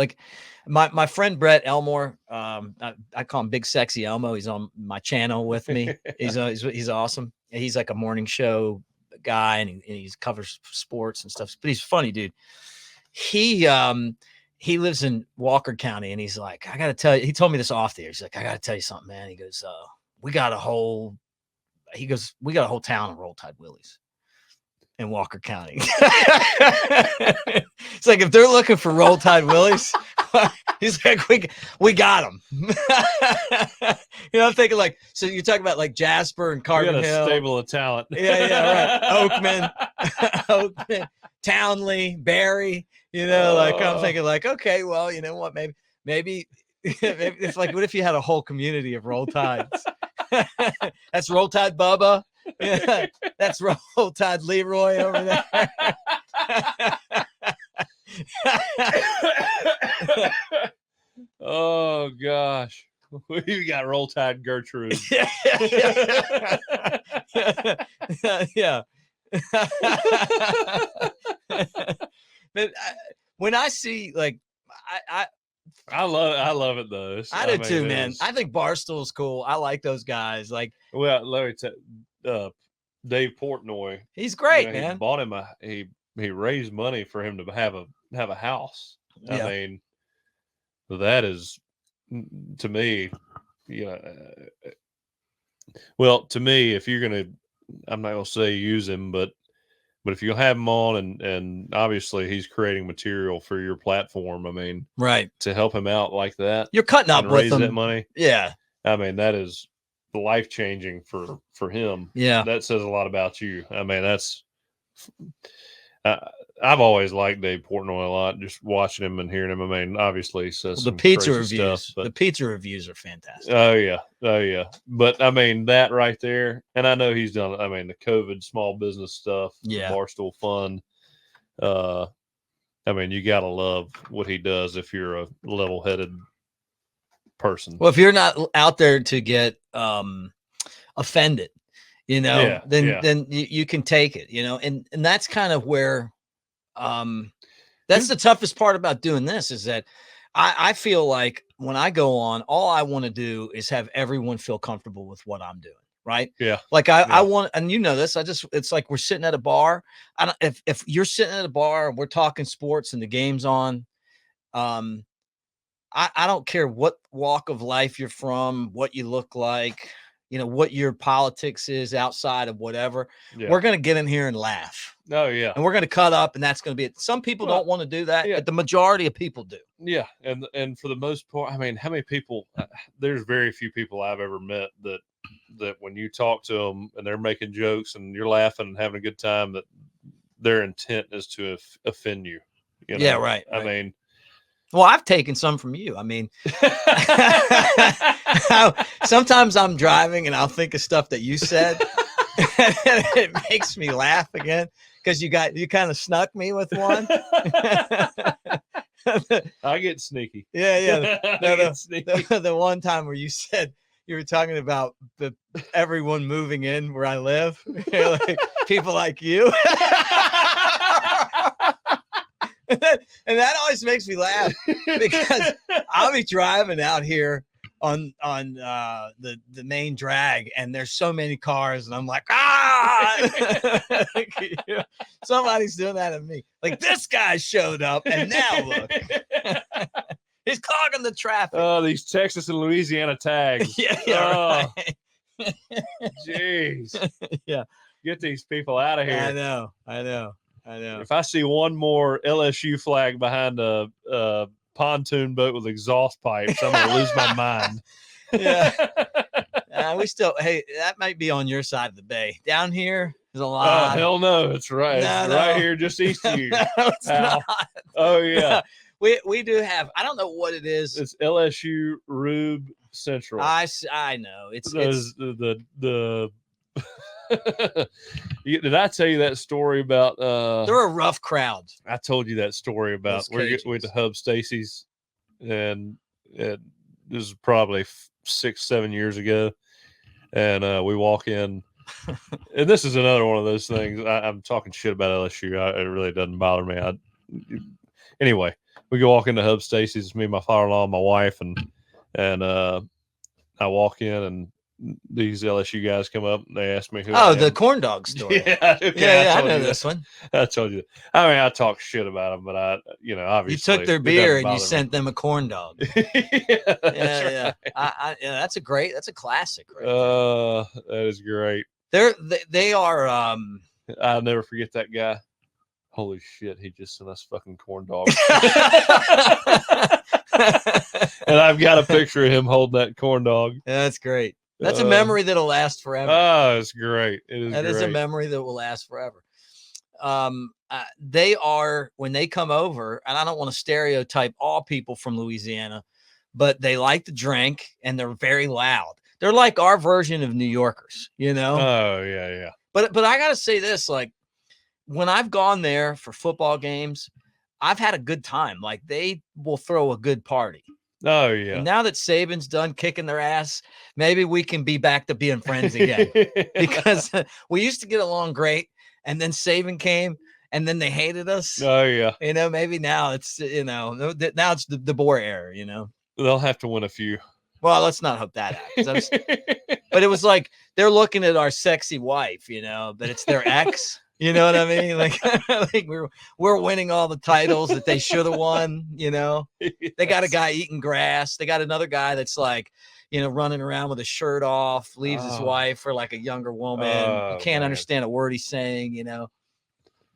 My friend Brett Elmore, I call him Big Sexy Elmo. He's on my channel with me. He's awesome. He's like a morning show guy, and he covers sports and stuff, but he's a funny dude. He lives in Walker County, and he's like, I gotta tell you, he told me this off the air. He's like, I gotta tell you something, man. He goes, we got a whole town of Roll Tide Willies in Walker County. It's like, if they're looking for Roll Tide Willies, He's like, we got him. I'm thinking like, so you're talking about like Jasper and We Carbon got a Hill. stable of talent. Yeah, right. Oakman, Townley, Barry. Like I'm thinking like, okay, well, you know what? Maybe it's like, what if you had a whole community of Roll Tides? That's Roll Tide Bubba. Yeah, that's Roll Tide Leroy over there. Oh gosh, we got Roll Tide Gertrude. Yeah. But when I see like, I love it though. I do too, man. I think Barstool's cool. I like those guys. Like, well, let me tell Dave Portnoy. He's great, He man. bought him he raised money for him to have a house. Yeah. I mean, that is, to me, well, to me, if you're gonna, I'm not gonna say use him, but if you have him on, and obviously he's creating material for your platform, I mean, right, to help him out like that, you're cutting up and with raise him. that money. Yeah, I mean, that is life changing for him. Yeah, that says a lot about you. I mean, that's. I've always liked Dave Portnoy a lot, just watching him and hearing him. I mean, obviously, he says the some pizza crazy reviews. stuff, but the pizza reviews are fantastic. Oh yeah. But I mean, that right there, and I know he's done. I mean, the COVID small business stuff, Yeah. the Barstool Fund. I mean, you gotta love what he does if you're a level-headed person. Well, if you're not out there to get offended, then you can take it, and that's kind of where that's the toughest part about doing this, is that I feel like when I go on, all I want to do is have everyone feel comfortable with what I'm doing. Right. Yeah. Like I want, and this, it's like we're sitting at a bar. If you're sitting at a bar and we're talking sports and the game's on, I don't care what walk of life you're from, what you look like, what your politics is outside of whatever. Yeah. We're going to get in here and laugh. Oh yeah. And we're going to cut up, and that's going to be it. Some people don't want to do that, but the majority of people do. Yeah. And for the most part, I mean, how many people, there's very few people I've ever met that when you talk to them and they're making jokes and you're laughing and having a good time, that their intent is to offend you. Yeah. Right. I mean, well, I've taken some from you. I mean, sometimes I'm driving and I'll think of stuff that you said, and it makes me laugh again because you kind of snuck me with one. I get sneaky. Yeah. The one time where you said you were talking about everyone moving in where I live, like people like you. And that always makes me laugh because I'll be driving out here on the main drag, and there's so many cars, and I'm like, somebody's doing that to me. Like, this guy showed up, and now look, he's clogging the traffic. Oh, these Texas and Louisiana tags. Yeah. Right. Jeez. Yeah. Get these people out of here. I know. If I see one more LSU flag behind a pontoon boat with exhaust pipes, I'm gonna lose my mind. Yeah. That might be on your side of the bay. Down here, there's a lot. Oh, hell no, it's right. It's right here, just east of you. No, it's not. Oh yeah. We do have. I don't know what it is. It's LSU Rube Central. I know. It's the Did I tell you that story about they're a rough crowd. I told you that story about we went to Hub Stacy's, and this is probably 6-7 years ago, and we walk in, and this is another one of those things. I'm talking shit about LSU. It really doesn't bother me. Anyway, we go walk into Hub Stacy's, me, my father-in-law, and my wife, and I walk in, and these LSU guys come up and they ask me who. Oh, the corn dog story. Yeah, okay, I know this one. I told you. I mean, I talk shit about them, but obviously you took their beer and you sent them a corn dog. Yeah. That's a classic. Right that is great. They are. I'll never forget that guy. Holy shit, he just sent us fucking corn dogs. And I've got a picture of him holding that corn dog. That's great. That's a memory that'll last forever. Oh, it's great. It is. That great. is a memory that will last forever. They are, when they come over, and I don't want to stereotype all people from Louisiana, but they like to drink and they're very loud. They're like our version of New Yorkers, you know? Oh, yeah. But I got to say this, like, when I've gone there for football games, I've had a good time. Like, they will throw a good party. Oh, yeah. And now that Saban's done kicking their ass, maybe we can be back to being friends again. Because we used to get along great, and then Saban came, and then they hated us. Oh, yeah. You know, maybe now it's, you know, now it's the DeBoer era, you know. They'll have to win a few. Well, let's not hope that happens. But it was like they're looking at our sexy wife, you know, but it's their ex. You know what I mean? Like, like we're winning all the titles that they should have won. You know, they got a guy eating grass. They got another guy that's like, you know, running around with his shirt off, leaves his wife for like a younger woman. You can't understand a word he's saying. You know,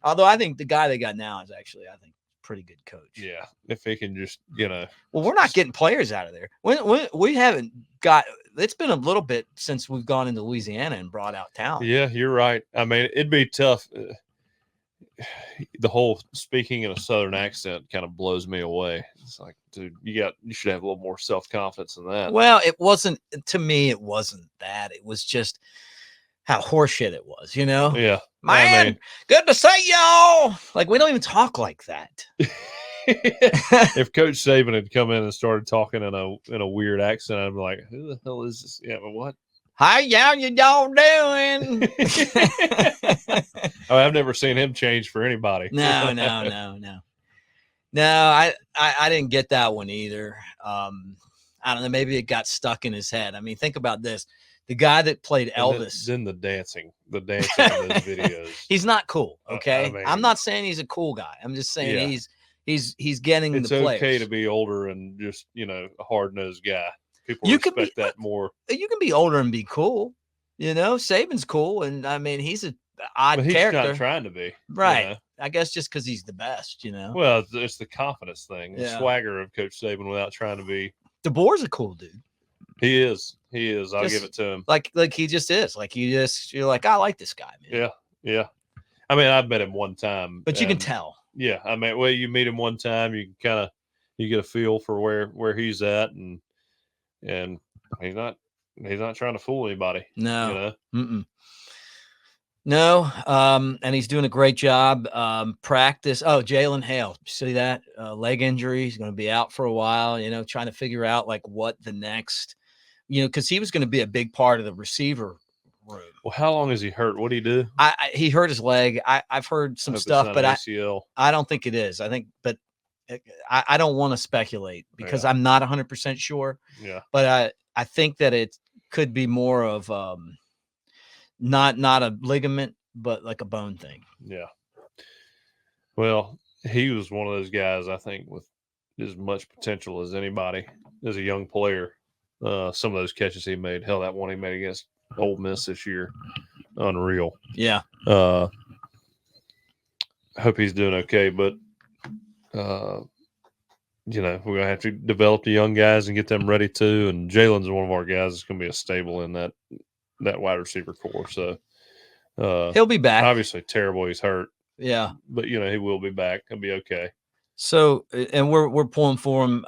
although I think the guy they got now is actually, I think, pretty good coach. Yeah, if he can just, you know. Well, we're not getting players out of there. We haven't got. It's been a little bit since we've gone into Louisiana and brought out talent. Yeah, you're right. I mean, it'd be tough. The whole speaking in a Southern accent kind of blows me away. It's like, dude, you should have a little more self-confidence than that. Well, it wasn't, to me, it wasn't that. It was just how horseshit it was, you know? Yeah. Man, I mean, good to see y'all. Like, we don't even talk like that. If Coach Saban had come in and started talking in a weird accent, I'd be like, who the hell is this? Yeah, but what? How y'all doing? Oh, I've never seen him change for anybody. No. I didn't get that one either. I don't know. Maybe it got stuck in his head. I mean, think about this. The guy that played Elvis. Then the dancing in those videos. He's not cool. Okay. I mean, I'm not saying he's a cool guy. I'm just saying he's getting the players. It's okay to be older and just, you know, a hard-nosed guy. People respect that more. You can be older and be cool. You know, Saban's cool. And I mean, he's an odd but he's character. Not trying to be. Right. You know? I guess just because he's the best, you know. Well, it's the confidence thing, the swagger of Coach Saban without trying to be. DeBoer's a cool dude. He is. I'll give it to him. Like he just is. Like you're like, I like this guy, man. Yeah. I mean, I've met him one time. But you can tell. Yeah. I mean, well, you meet him one time, you can you get a feel for where he's at, and he's not trying to fool anybody. No. You know? Mm-mm. No, and he's doing a great job. Practice. Oh, Jalen Hale, see that leg injury? He's going to be out for a while. You know, trying to figure out like what the next. You know, because he was going to be a big part of the receiver room. Well, how long is he hurt? What did he do? He hurt his leg. I've heard some stuff, but ACL. I don't think it is. I think, but I don't want to speculate because I'm not 100% sure. Yeah, but I think that it could be more of not a ligament, but like a bone thing. Yeah. Well, he was one of those guys, I think, with as much potential as anybody as a young player. Some of those catches he made, hell, that one he made against Ole Miss this year, unreal. Yeah. Hope he's doing okay, but you know, we're gonna have to develop the young guys and get them ready too. And Jalen's one of our guys that's gonna be a stable in that wide receiver core. So he'll be back. Obviously, terrible he's hurt. Yeah, but you know he will be back. He'll be okay. So, and we're pulling for him.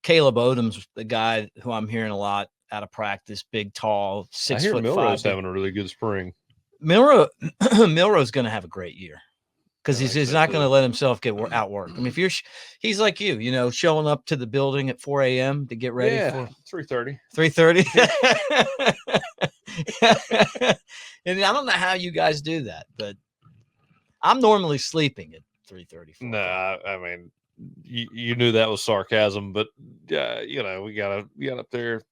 Caleb Odom's the guy who I'm hearing a lot out of practice. Big, tall, 6'5". I hear Milroe's having a really good spring. Milroe's going to have a great year because he's not going to let himself get outworked. I mean, he's like you know, showing up to the building at 4 a.m. to get ready for 3:30. 3:30. And I don't know how you guys do that, but I'm normally sleeping at 3:30. No, I mean, you knew that was sarcasm, but you know, we got up there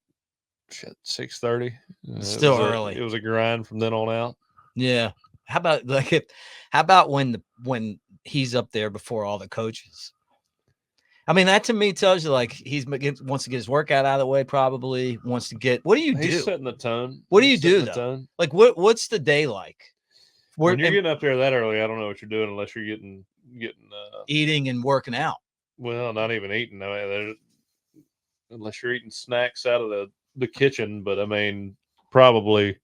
at 6:30. Still early. It was a grind from then on out. Yeah. How about when he's up there before all the coaches? I mean, that to me tells you like he wants to get his workout out of the way. Probably wants to get. What do you do? He's setting the tone. What do you do though? Like what's the day like When you're getting up there that early, I don't know what you're doing unless you're getting eating and working out. Well, not even eating. I mean, unless you're eating snacks out of the kitchen. But I mean, probably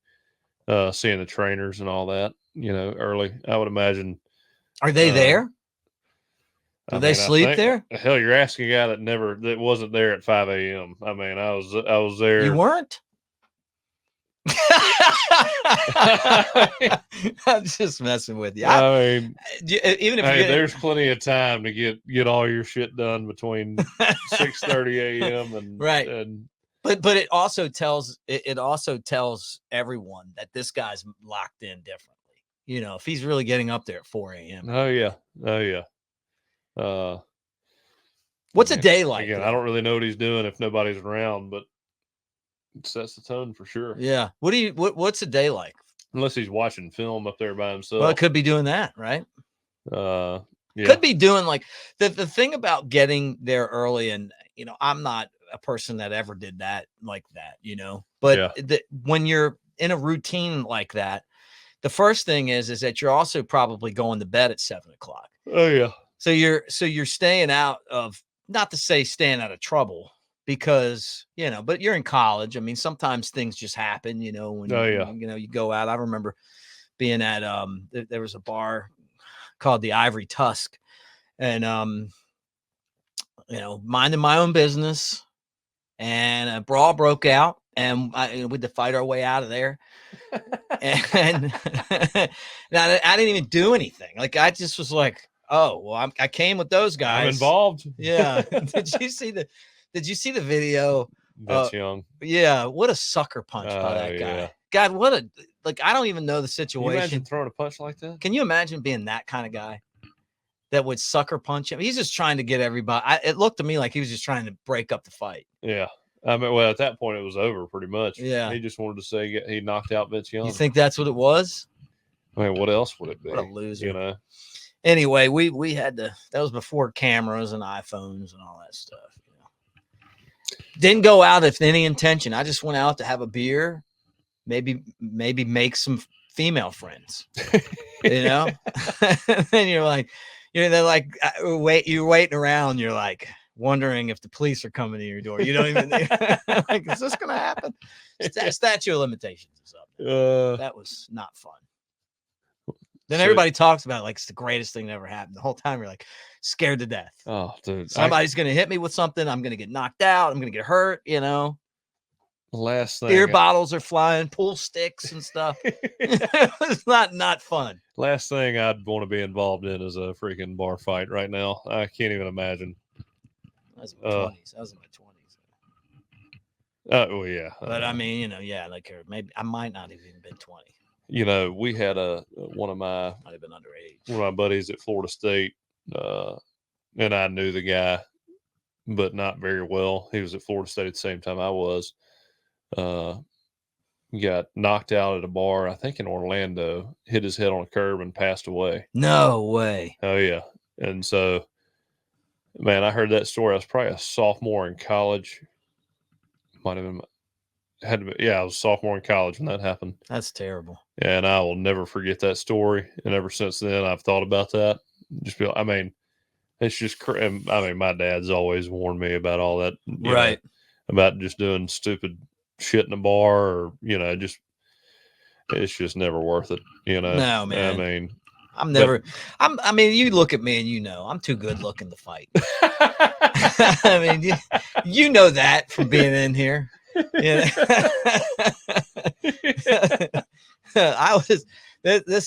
seeing the trainers and all that, early. I would imagine. Are they there? Do they sleep there? Hell, you're asking a guy that wasn't there at 5 a.m. I mean, I was there. You weren't? I'm just messing with you. I mean, even if there's plenty of time to get all your shit done between 6:30 a.m. and right. And but it also tells everyone that this guy's locked in differently. If he's really getting up there at 4 a.m. Oh yeah. What's a day like? Again, I don't really know what he's doing if nobody's around, but it sets the tone for sure. Yeah. What's a day like? Unless he's watching film up there by himself. Well, it could be doing that, right? Yeah. Could be doing like the thing about getting there early, and I'm not a person that ever did that like that, but when you're in a routine like that, the first thing is that you're also probably going to bed at 7:00. Oh yeah. So you're staying out of, not to say staying out of trouble, because but you're in college. I mean, sometimes things just happen, when you go out. I remember being at there was a bar called the Ivory Tusk, and minding my own business, and a brawl broke out, and we had to fight our way out of there. And now I didn't even do anything. Like, I just was like, oh well, I came with those guys. I'm involved. Yeah. Did you see the video? That's young. Yeah. What a sucker punch by that guy. Yeah. God, I don't even know the situation. Can you imagine throwing a punch like that? Can you imagine being that kind of guy that would sucker punch him? He's just trying to get everybody. It looked to me like he was just trying to break up the fight. Yeah. I mean, well, at that point, it was over pretty much. Yeah. He just wanted to say he knocked out Vince Young. You think that's what it was? I mean, what else would it be? What a loser. Anyway, we had that was before cameras and iPhones and all that stuff. Didn't go out with any intention. I just went out to have a beer, maybe make some female friends. And you're like, they're like, you're waiting around. You're like wondering if the police are coming to your door. You don't even like, is this gonna happen? Statute of limitations is up. That was not fun. Then everybody talks about it like it's the greatest thing that ever happened. The whole time you're like scared to death. Oh, dude. Somebody's going to hit me with something. I'm going to get knocked out. I'm going to get hurt, The last thing. Beer bottles are flying, pool sticks and stuff. It's not fun. Last thing I'd want to be involved in is a freaking bar fight right now. I can't even imagine. That was in my 20s. That was in my 20s. Oh, yeah. But I mean, like maybe I might not have even been 20. We had one of my might have been underage. One of my buddies at Florida State, and I knew the guy, but not very well. He was at Florida State at the same time I was. Got knocked out at a bar, I think in Orlando, hit his head on a curb and passed away. No way. Oh yeah. And so, man, I heard that story. I was probably a sophomore in college. Might have been. I was a sophomore in college when that happened. That's terrible. And I will never forget that story. And ever since then, I've thought about that. It's just, I mean, my dad's always warned me about all that. Right. About just doing stupid shit in a bar or, it's just never worth it, No, man. I mean, I mean, you look at me and I'm too good looking to fight. I mean, you know that from being in here. This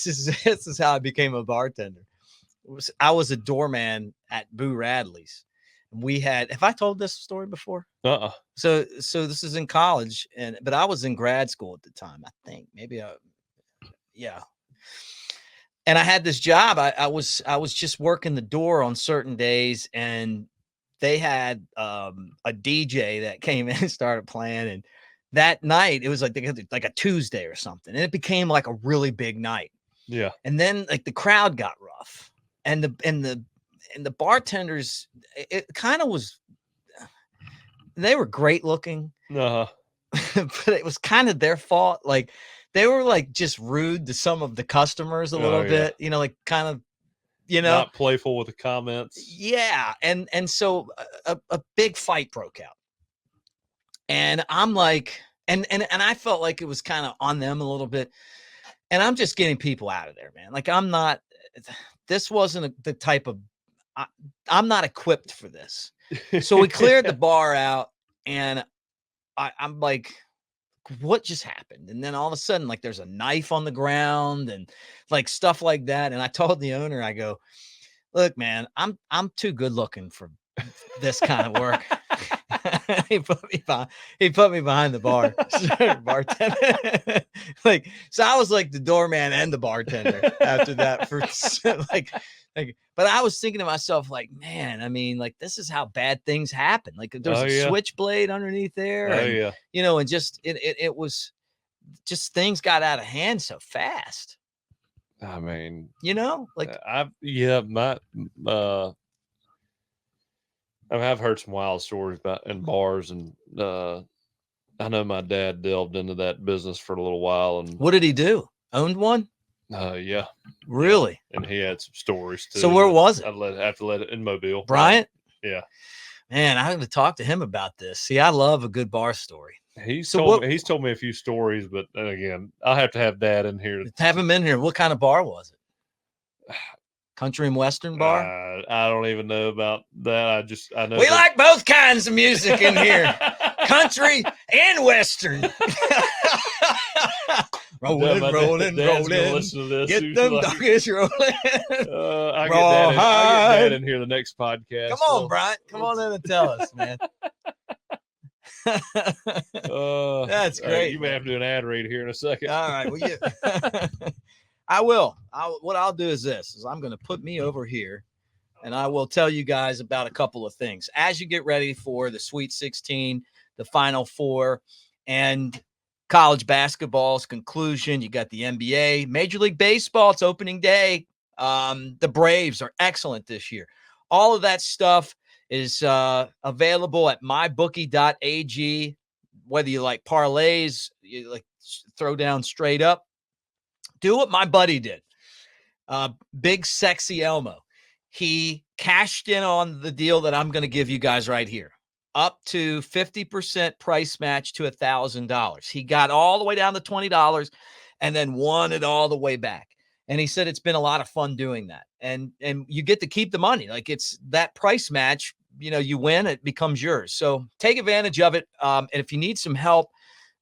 is how I became a bartender. I was a doorman at Boo Radley's. Have I told this story before? So this is in college, but I was in grad school at the time, I think. Maybe yeah. And I had this job. I was just working the door on certain days, and they had a DJ that came in and started playing. And that night, it was like a Tuesday or something, and it became like a really big night. Yeah. And then like the crowd got rough, and the bartenders, it kind of was. They were great looking, Uh-huh. but it was kind of their fault. Like they were like just rude to some of the customers a little bit, you know, like kind of, you know, not playful with the comments. Yeah. And so a big fight broke out. And I'm like, and I felt like it was kind of on them a little bit. And I'm just getting people out of there, man. Like this wasn't the type of, I'm not equipped for this. So we cleared the bar out, and I'm like, what just happened? And then all of a sudden, like, there's a knife on the ground and like stuff like that. And I told the owner, I go, look, man, I'm too good looking for this kind of work. he put me behind the bar, bartender. Like, so I was like the doorman and the bartender after that for like, but I was thinking to myself, like, man, I mean, like, this is how bad things happen. Like, there's a switchblade underneath there. And, you know, and just, it was just, things got out of hand so fast. I mean, you know, like, I've heard some wild stories about in bars, and I know my dad delved into that business for a little while. And what did he do? Owned one? Yeah. Really? Yeah. And he had some stories too. So where was it? Have to let it in Mobile. Bryant? Yeah. Man, I have to talk to him about this. See, I love a good bar story. He's told me a few stories, but again, I'll have to have Dad in here. Have him in here. What kind of bar was it? Country and Western bar? I don't even know about that. I know we like both kinds of music in here. Country and Western. rolling. Listen to this. Get them doggies rolling. I'll get Dad in here the next podcast. Come on, Bryant. Come on in and tell us, man. That's great. You may have to do an ad read here in a second. All right. Well, I will. What I'll do is this: I'm going to put me over here, and I will tell you guys about a couple of things as you get ready for the Sweet 16, the Final Four, and college basketball's conclusion. You got the NBA, Major League Baseball. It's opening day. The Braves are excellent this year. All of that stuff is available at mybookie.ag. Whether you like parlays, you like throw down straight up, do what my buddy did. Big Sexy Elmo. He cashed in on the deal that I'm going to give you guys right here. Up to 50% price match to $1,000. He got all the way down to $20 and then won it all the way back. And he said it's been a lot of fun doing that. And you get to keep the money. Like, it's that price match, you know, you win, it becomes yours. So take advantage of it. And if you need some help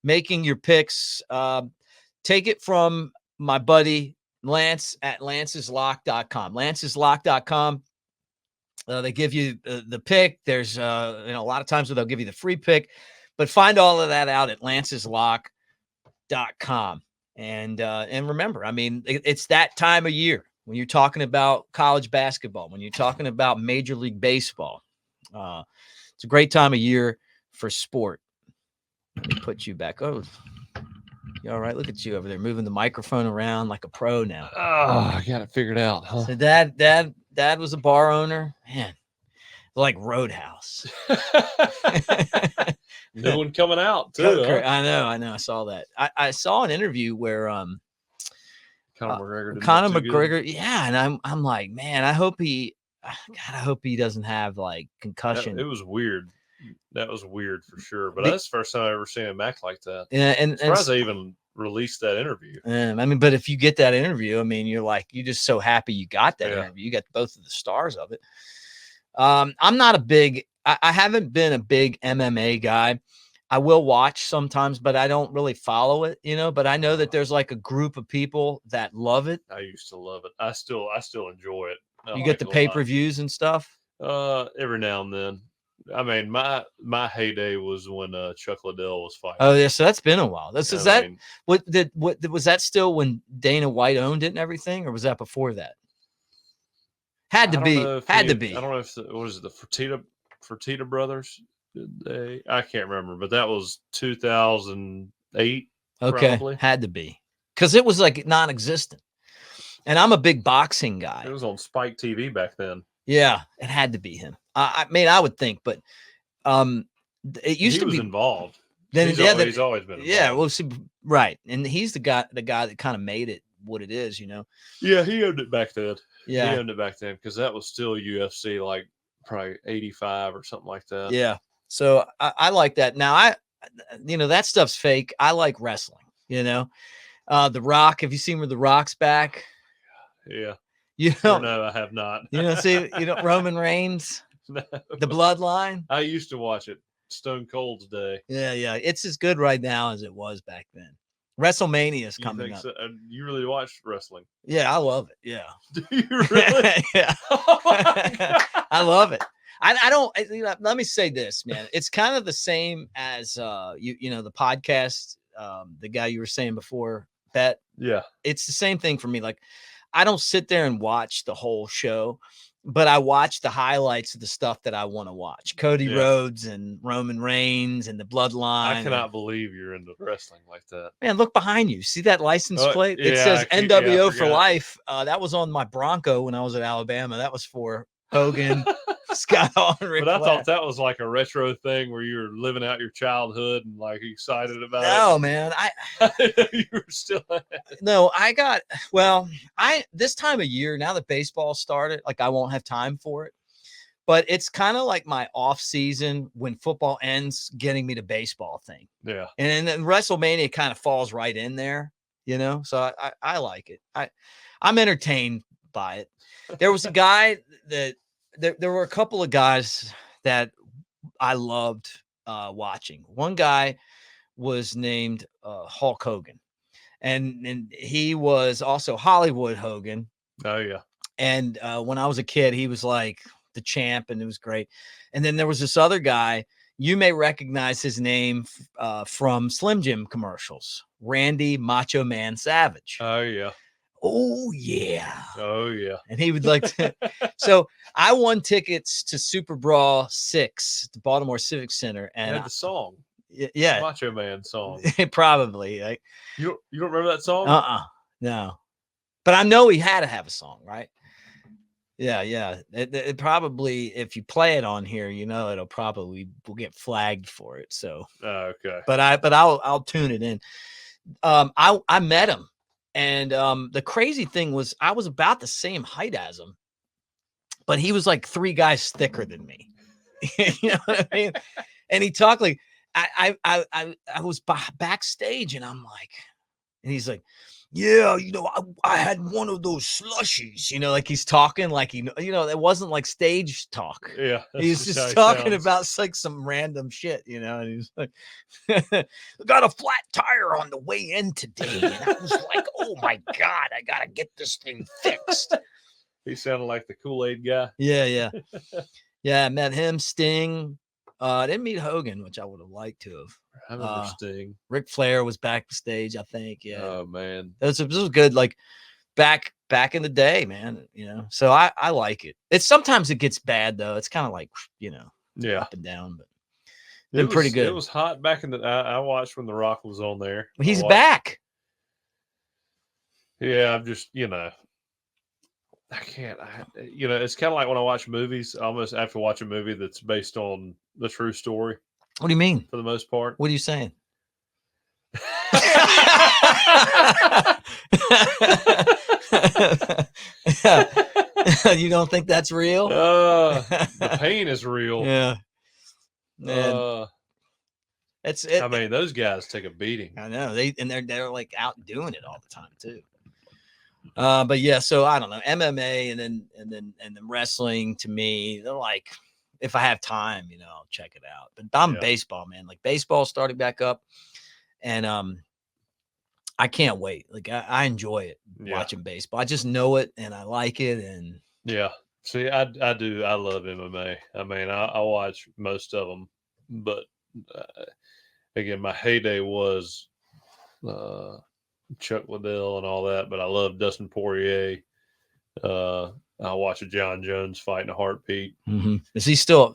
making your picks, take it from my buddy Lance at lanceslock.com. Lanceslock.com. They give you the pick. There's a lot of times where they'll give you the free pick, but find all of that out at lanceslock.com. And remember, I mean, it's that time of year when you're talking about college basketball, when you're talking about Major League Baseball. It's a great time of year for sport. Let me put you back. Oh, you all right? Look at you over there moving the microphone around like a pro now. Oh, I got it figured out, huh? So dad was a bar owner, man, like Roadhouse. New one coming out too. Huh? I know. I saw that. I saw an interview where Conor McGregor. Yeah, and I'm like, man, I hope he doesn't have like concussion. It was weird. That was weird for sure. But that's the first time I ever seen him act like that. Yeah, and surprised they even released that interview. I mean, but if you get that interview, I mean, you're just so happy you got that interview. You got both of the stars of it. I'm not I haven't been a big MMA guy. I will watch sometimes, but I don't really follow it, you know, but I know that there's like a group of people that love it. I used to love it. I still enjoy it. You get the pay-per-views and stuff? Every now and then. I mean, my heyday was when Chuck Liddell was fighting. Oh yeah, so that's been a while. Was that still when Dana White owned it and everything, or was that before that? Had to be. I don't know if the Fertitta brothers? I can't remember, but that was 2008. Okay, probably. Had to be, because it was like non-existent. And I'm a big boxing guy. It was on Spike TV back then. Yeah, it had to be him. I mean, I would think, but it used to be involved. Then he's always been involved. Yeah, well, see, right, and he's the guy that kind of made it what it is, Yeah, he owned it back then. Yeah, he owned it back then because that was still UFC, like probably 85 or something like that. yeah. So I like that. Now that stuff's fake. I like wrestling. The Rock. Have you seen where The Rock's back? Yeah. Or no, I have not. See, Roman Reigns, No. the Bloodline. I used to watch it. Stone Cold's day. Yeah. It's as good right now as it was back then. WrestleMania is coming up. So? You really watch wrestling? Yeah, I love it. Yeah. Do you really? Yeah. Oh my God. I love it. I don't. Let me say this, man. It's kind of the same as the podcast. The guy you were saying before, Bet. Yeah. It's the same thing for me. Like, I don't sit there and watch the whole show, but I watch the highlights of the stuff that I want to watch. Cody Rhodes and Roman Reigns and the Bloodline. I cannot believe you're into wrestling like that. Man, look behind you. See that license plate? It says NWO for life. That was on my Bronco when I was at Alabama. That was for Hogan, Scott Hall, and Ric But I Flair. thought that was like a retro thing where you were living out your childhood and like excited about it. No, man. You were still. No, this time of year, now that baseball started, like I won't have time for it. But it's kind of like my off season when football ends, getting me to baseball thing. Yeah. And then WrestleMania kind of falls right in there, So I like it. I'm entertained by it. There was a guy that there were a couple of guys that I loved watching. One guy was named Hulk Hogan, and he was also Hollywood Hogan. Oh yeah. And when I was a kid, he was like the champ, and it was great. And then there was this other guy. You may recognize his name from Slim Jim commercials, Randy Macho Man Savage. Oh yeah. Oh yeah. Oh yeah. And he would like to. So I won tickets to Super Brawl 6 at the Baltimore Civic Center, and the song. Yeah, Macho Man song. Probably. Like, you don't remember that song? No. But I know he had to have a song, right? Yeah. It probably, if you play it on here, it'll probably will get flagged for it. So okay. But I'll tune it in. I met him, and the crazy thing was I was about the same height as him, but he was like 3 guys thicker than me. You know what I mean? And he talked like I was backstage, and I'm like, and he's like, yeah, I had one of those slushies, like he's talking like it wasn't like stage talk. Yeah. He's just talking about like some random shit, and he's like, got a flat tire on the way in today. And I was like, oh my God, I gotta get this thing fixed. He sounded like the Kool-Aid guy. Yeah. Yeah, I met him, Sting. I didn't meet Hogan, which I would have liked to have. I remember Sting. Ric Flair was backstage, I think. Yeah. Oh man, this was good. Like back in the day, man. So I like it. Sometimes it gets bad though. It's kind of like up and down, but it's been pretty good. It was hot back in the. I watched when The Rock was on there. He's back. Yeah, I'm just I can't. It's kind of like when I watch movies. I almost have to watch a movie that's based on the true story. What do you mean? For the most part. What are you saying? You don't think that's real? The pain is real. Yeah. I mean, those guys take a beating. I know they're like out doing it all the time too. But yeah, so I don't know, MMA and then wrestling, to me, they're like, if I have time, I'll check it out. But I'm baseball, man. Like baseball starting back up, and I can't wait. Like I enjoy it watching baseball. I just know it and I like it. And yeah, see, I do. I love MMA. I mean, I watch most of them, but again, my heyday was Chuck Liddell and all that. But I love Dustin Poirier. I watch a John Jones fight in a heartbeat. Mm-hmm.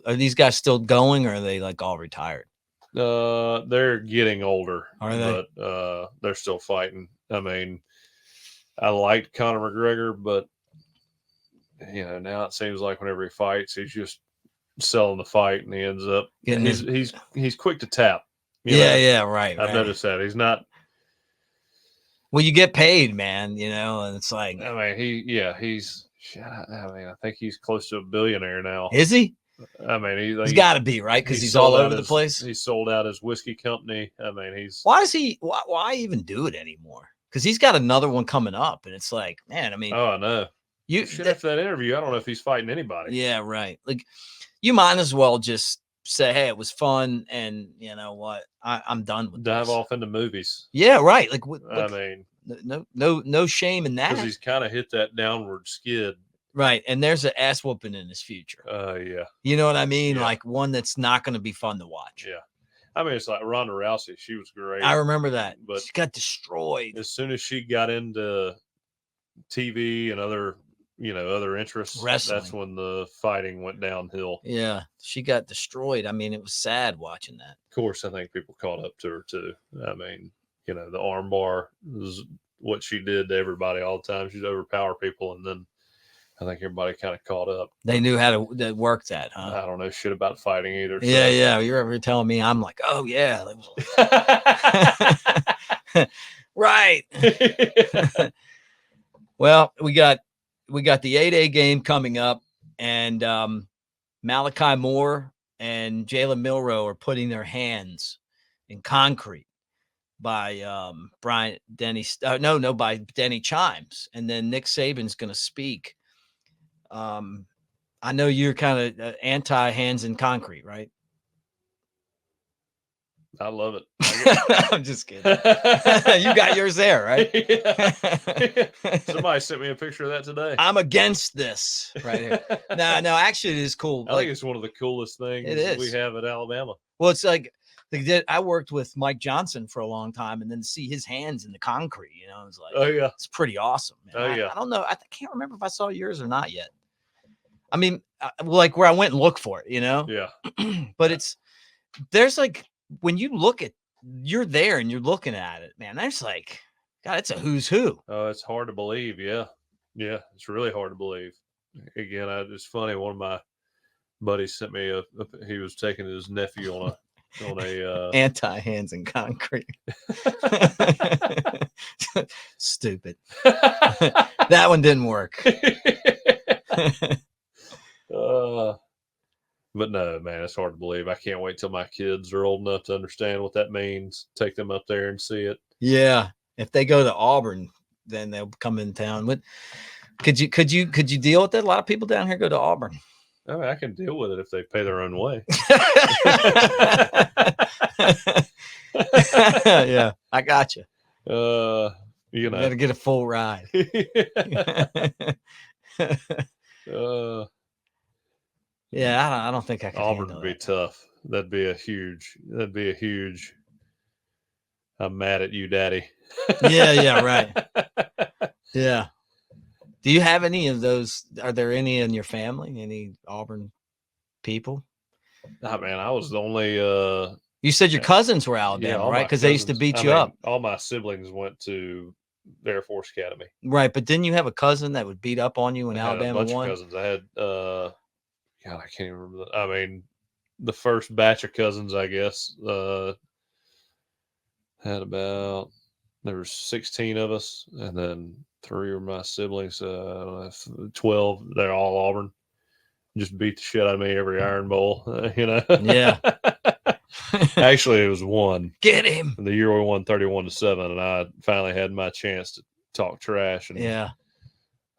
Are these guys still going, or are they like all retired? They're getting older. Are they? But they're still fighting. I mean, I liked Conor McGregor, but now it seems like whenever he fights, he's just selling the fight, and he ends up he's quick to tap. Yeah, right. I've noticed that he's not. Well, you get paid, man, and it's like, I mean, he's. I mean, I think he's close to a billionaire now. is he? I mean, He's got to be, right? Because he's all over the place. He sold out his whiskey company. I mean, he's. Why even do it anymore? Because he's got another one coming up, and it's like, man, I mean, oh, I know. After that interview, I don't know if he's fighting anybody. Yeah, right. Like, you might as well just say, hey, it was fun, and you know what, I'm done with Dive this. off into movies. Yeah, right. Like, I mean, no shame in that. Because he's kind of hit that downward skid. Right, and there's an ass whooping in his future. Yeah. You know what I mean? Yeah. Like one that's not going to be fun to watch. Yeah. I mean, it's like Ronda Rousey. She was great. I remember that. But she got destroyed. As soon as she got into TV and other interests, wrestling, that's when the fighting went downhill. Yeah, she got destroyed. I mean, it was sad watching that. Of course, I think people caught up to her too. I mean, the armbar is what she did to everybody all the time. She'd overpower people, and then I think everybody kind of caught up. They knew how to work that, huh? I don't know shit about fighting either. So. Yeah. You're telling me, I'm like, oh yeah. Right. Well, we got the 8A game coming up, and Malachi Moore and Jalen Milroe are putting their hands in concrete by by Denny Chimes, and then Nick Saban's going to speak. I know you're kind of anti hands in concrete, right? I love it. I'm just kidding. You got yours there, right? Yeah. Somebody sent me a picture of that today. I'm against this right here. No, actually, it is cool. I think it's one of the coolest things we have at Alabama. Well, it's like I worked with Mike Johnson for a long time, and then to see his hands in the concrete, it's like, oh yeah, it's pretty awesome. Man. Oh yeah. I don't know. I can't remember if I saw yours or not yet. I mean, like where I went and looked for it, Yeah. But there's like, when you look at, you're there and you're looking at it, man, that's like, God, it's a who's who. Oh, it's hard to believe. Yeah. It's really hard to believe. Again, it's funny. One of my buddies sent me he was taking his nephew on a anti hands in concrete. Stupid. That one didn't work. But no, man, it's hard to believe. I can't wait till my kids are old enough to understand what that means. Take them up there and see it. Yeah, if they go to Auburn, then they'll come in town. But could you deal with that? A lot of people down here go to Auburn. I mean, I can deal with it if they pay their own way. Yeah, I got you. You got to get a full ride. Yeah, I don't think I can. Auburn would be tough. That'd be a huge. I'm mad at you, Daddy. Yeah, right. Yeah. Do you have any of those? Are there any in your family? Any Auburn people? Nah, man, I was the only. You said your cousins were Alabama, right? Because they used to beat you up. All my siblings went to the Air Force Academy. Right, but didn't you have a cousin that would beat up on you when Alabama won? Of cousins. I had. God, I can't even remember that. I mean, the first batch of cousins, I guess, had about, there were 16 of us, and then 3 of my siblings, 12. They're all Auburn. Just beat the shit out of me every Iron Bowl, Yeah. Actually, it was 1. Get him. The year we won 31-7, and I finally had my chance to talk trash. And yeah.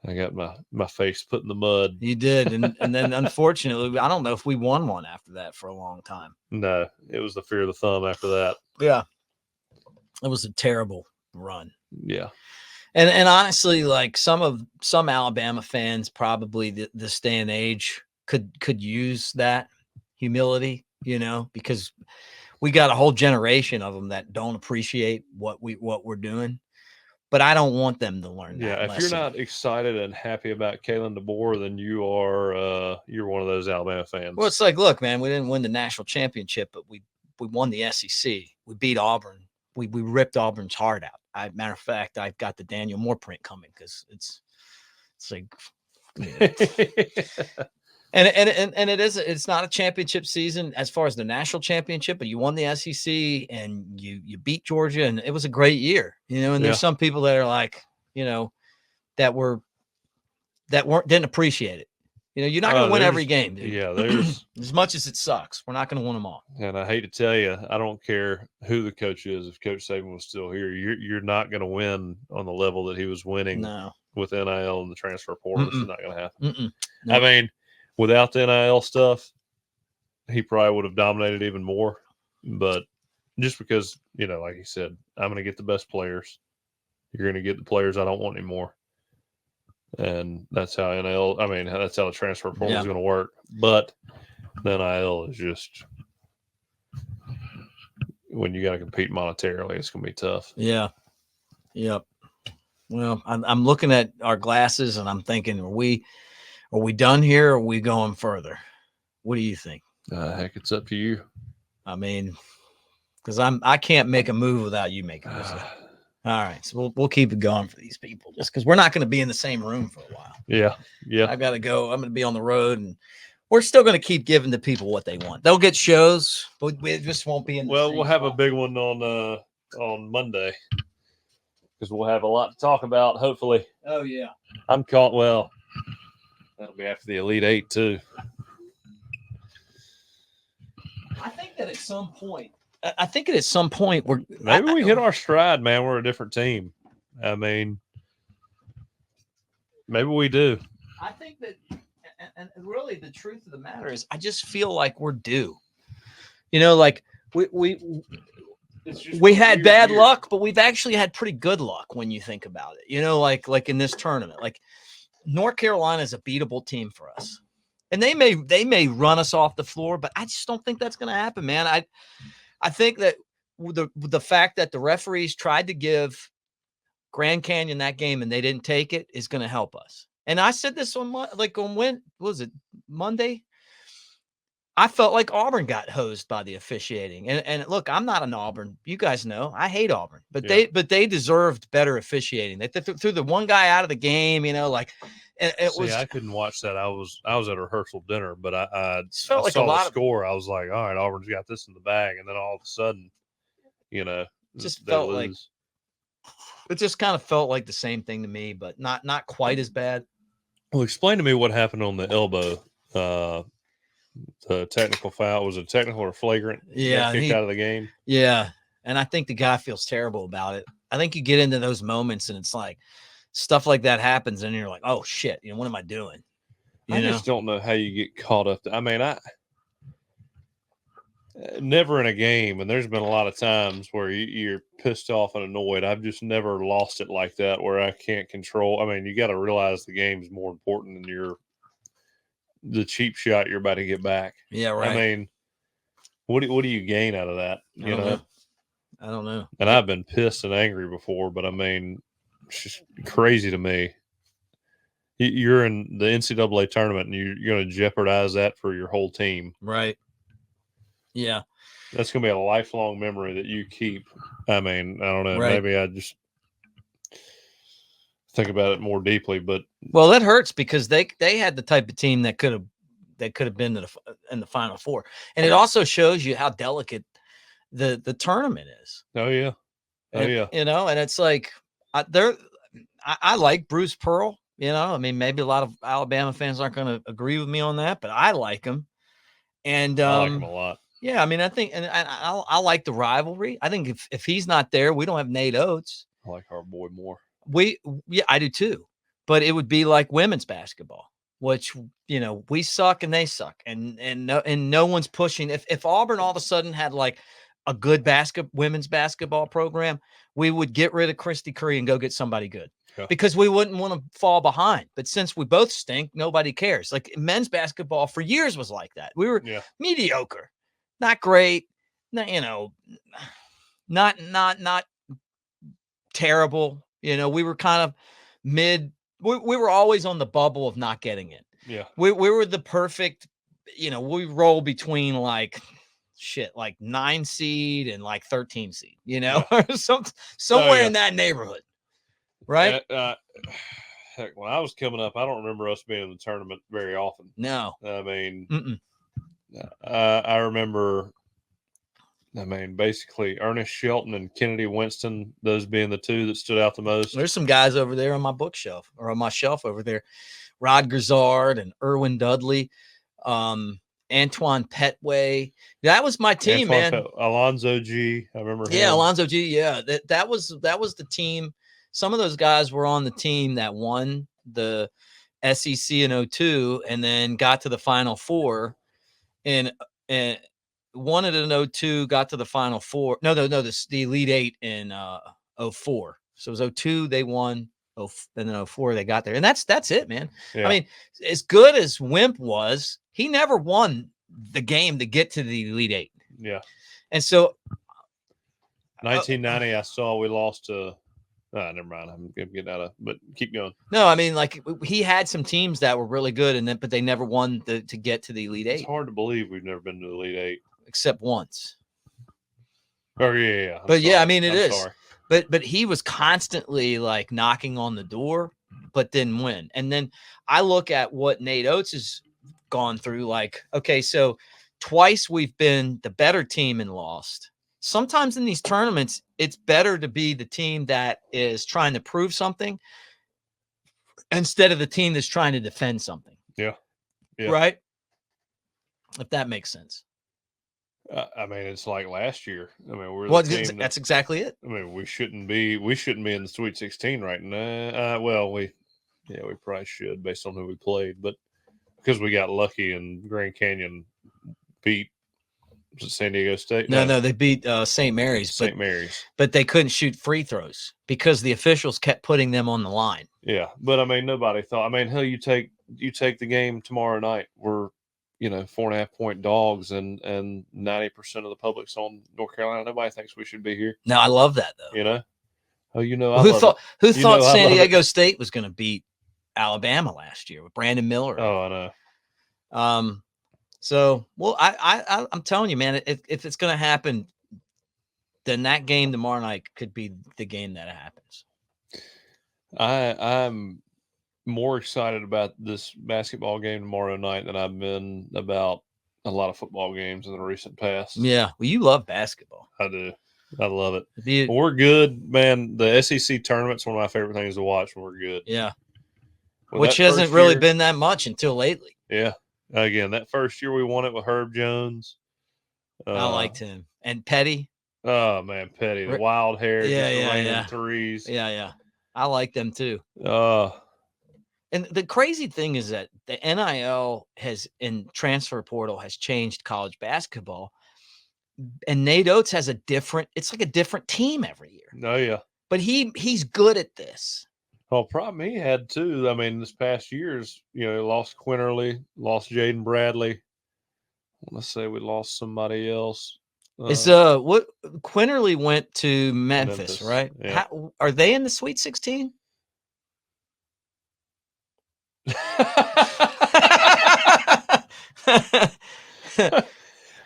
I got my face put in the mud. You did. And then unfortunately, I don't know if we won one after that for a long time. No, it was the fear of the thumb after that. Yeah. It was a terrible run. Yeah. And honestly, like some Alabama fans probably this day and age could use that humility, because we got a whole generation of them that don't appreciate what we're doing. But I don't want them to learn that. Yeah, if you're not excited and happy about Kalen DeBoer, then you are you're one of those Alabama fans. Well, it's like, look, man, we didn't win the national championship, but we won the SEC. We beat Auburn. We ripped Auburn's heart out. Matter of fact, I've got the Daniel Moore print coming because it's like And it's not a championship season as far as the national championship, but you won the SEC and you beat Georgia, and it was a great year, and there's some people that are like, that didn't appreciate it. You're not going to win every game, dude. Yeah, there's as much as it sucks, we're not going to win them all. And I hate to tell you, I don't care who the coach is. If Coach Saban was still here, you're not going to win on the level that he was winning with NIL and the transfer portal. It's not going to happen. No. I mean, without the NIL stuff, he probably would have dominated even more. But just because, like he said, I'm going to get the best players. You're going to get the players I don't want anymore. And that's how that's how the transfer portal is going to work. But the NIL is just, when you got to compete monetarily, it's going to be tough. Yeah. Yep. Well, I'm looking at our glasses and I'm thinking, are we done here? Or are we going further? What do you think? Heck, it's up to you. I mean, because I can't make a move without you making this. All right, so we'll keep it going for these people, just because we're not going to be in the same room for a while. Yeah. I got to go. I'm going to be on the road, and we're still going to keep giving the people what they want. They'll get shows, but we just won't be in. We'll have a big one on Monday, because we'll have a lot to talk about. Hopefully. Oh yeah. I'm caught. Well, that'll be after the Elite Eight too. I think that at some point we're maybe we hit our stride, man. We're a different team. I mean, maybe we do. I think that, and really the truth of the matter is, I just feel like we're due. Like we had bad luck, but we've actually had pretty good luck when you think about it. Like in this tournament, like North Carolina is a beatable team for us. And they may run us off the floor, but I just don't think that's going to happen, man. I think that the fact that the referees tried to give Grand Canyon that game and they didn't take it is going to help us. And I said this on when was it, Monday? I felt like Auburn got hosed by the officiating. And look, I'm not an Auburn. You guys know I hate Auburn, but they deserved better officiating. They threw the one guy out of the game, I couldn't watch that. I was at a rehearsal dinner, but I felt like saw a lot the score. I was like, all right, Auburn's got this in the bag. And then all of a sudden, just felt like it just kind of felt like the same thing to me, but not quite as bad. Well, explain to me what happened on the elbow. The technical foul, was it technical or flagrant? Yeah, kicked out of the game. Yeah, and I think the guy feels terrible about it. I think you get into those moments and it's like stuff like that happens, and you're like, "Oh shit, what am I doing?" I just don't know how you get caught up. I mean, never in a game, and there's been a lot of times where you're pissed off and annoyed. I've just never lost it like that, where I can't control. I mean, you got to realize the game's more important than the cheap shot you're about to get back. Yeah, right. I mean, what do you gain out of that? I don't know. And I've been pissed and angry before, but I mean, it's just crazy to me. You're in the NCAA tournament and you're going to jeopardize that for your whole team. Right. Yeah. That's going to be a lifelong memory that you keep. I mean, I don't know. Right. Maybe I just think about it more deeply, but that hurts because they had the type of team that could have been in the Final Four, and it also shows you how delicate the tournament is. Oh yeah, and it's like I like Bruce Pearl. I mean, maybe a lot of Alabama fans aren't going to agree with me on that, but I like him, and I like him a lot. Yeah, I mean, I think, and I like the rivalry. I think if he's not there, we don't have Nate Oates. I like our boy more. I do too, but it would be like women's basketball, which we suck and they suck, and no one's pushing. If Auburn all of a sudden had like a good women's basketball program, we would get rid of Christy Curry and go get somebody good, because we wouldn't want to fall behind. But since we both stink, nobody cares. Like men's basketball for years was like that. We were mediocre, not great, not terrible. We were kind of mid. We were always on the bubble of not getting in. Yeah. We were the perfect, we roll between like 9 seed and like 13 seed, somewhere in that neighborhood. Right. heck, when I was coming up, I don't remember us being in the tournament very often. No. I mean, Mm-mm. I remember. I mean, basically, Ernest Shelton and Kennedy Winston, those being the two that stood out the most. There's some guys over there on my bookshelf or on my shelf over there. Rod Grizzard and Irwin Dudley, Antoine Petway. That was my team, man. Alonzo G. I remember him. Yeah, Alonzo G. Yeah, that was the team. Some of those guys were on the team that won the SEC in 02 and then got to the Final Four. And won it in 02, got to the Final Four. No, the Elite Eight in 04. So it was 02 they won, and then 04 they got there. And that's it, man. Yeah. I mean, as good as Wimp was, he never won the game to get to the Elite Eight. Yeah. And so 1990, I saw we lost to never mind. I'm getting out of, but keep going. No, I mean, like he had some teams that were really good, and then but they never won to get to the Elite Eight. It's hard to believe we've never been to the Elite Eight except once. Oh yeah. But sorry. Yeah, I mean it is. Sorry. But he was constantly like knocking on the door, but didn't win. And then I look at what Nate Oates has gone through. Like, okay, so twice we've been the better team and lost. Sometimes in these tournaments, it's better to be the team that is trying to prove something instead of the team that's trying to defend something. Yeah. Right? If that makes sense. I mean, it's like last year. I mean, we're the team that's exactly it. I mean, we shouldn't be in the Sweet 16 right now. Well, we probably should based on who we played, but because we got lucky and Grand Canyon beat San Diego State. No, they beat St. Mary's. But they couldn't shoot free throws because the officials kept putting them on the line. Yeah, but I mean, nobody thought. I mean, hell, you take the game tomorrow night. We're 4.5 point dogs, and 90% of the public's on North Carolina. Nobody thinks we should be here. No, I love that though. Who thought San Diego State was going to beat Alabama last year with Brandon Miller? Oh, I know. So, well, I'm telling you, man, if it's going to happen, then that game tomorrow night could be the game that happens. I'm more excited about this basketball game tomorrow night than I've been about a lot of football games in the recent past. Yeah, well, you love basketball. I do. I love it. We're good, man. The SEC tournament's one of my favorite things to watch when we're good. Yeah. Which hasn't really been that much until lately. Yeah. Again, that first year we won it with Herb Jones. I liked him. And Petty. Oh, man, Petty. The wild hair. Yeah. Threes. Yeah. I like them too. And the crazy thing is that the NIL transfer portal has changed college basketball. And Nate Oates has it's like a different team every year. Oh, yeah. But he's good at this. Well, problem he had too. I mean, this past year's, lost Quinterly, lost Jaden Bradley. Let's say we lost somebody else. What Quinterly went to Memphis, right? Yeah. Are they in the Sweet 16?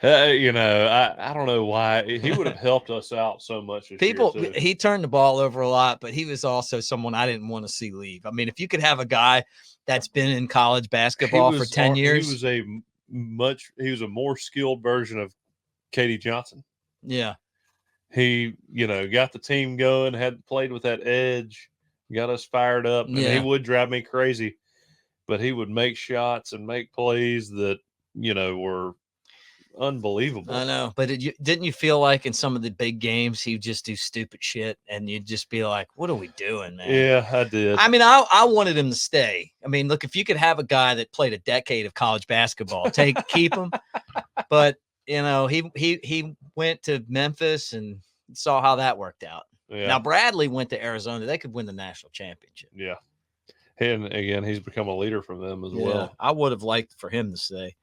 I don't know why he would have helped us out so much. He turned the ball over a lot, but he was also someone I didn't want to see leave. I mean, if you could have a guy that's been in college basketball for 10 years, he was a more skilled version of Katie Johnson. Yeah. He, got the team going, had played with that edge, got us fired up, and he would drive me crazy, but he would make shots and make plays that, were unbelievable. I know, but didn't you feel like in some of the big games he'd just do stupid shit and you'd just be like, what are we doing, man? Yeah, I did. I mean, I wanted him to stay. I mean, look, if you could have a guy that played a decade of college basketball, keep him. But he went to Memphis and saw how that worked out. Yeah. Now Bradley went to Arizona. They could win the national championship. Yeah. And again, he's become a leader from them as well. I would have liked for him to stay.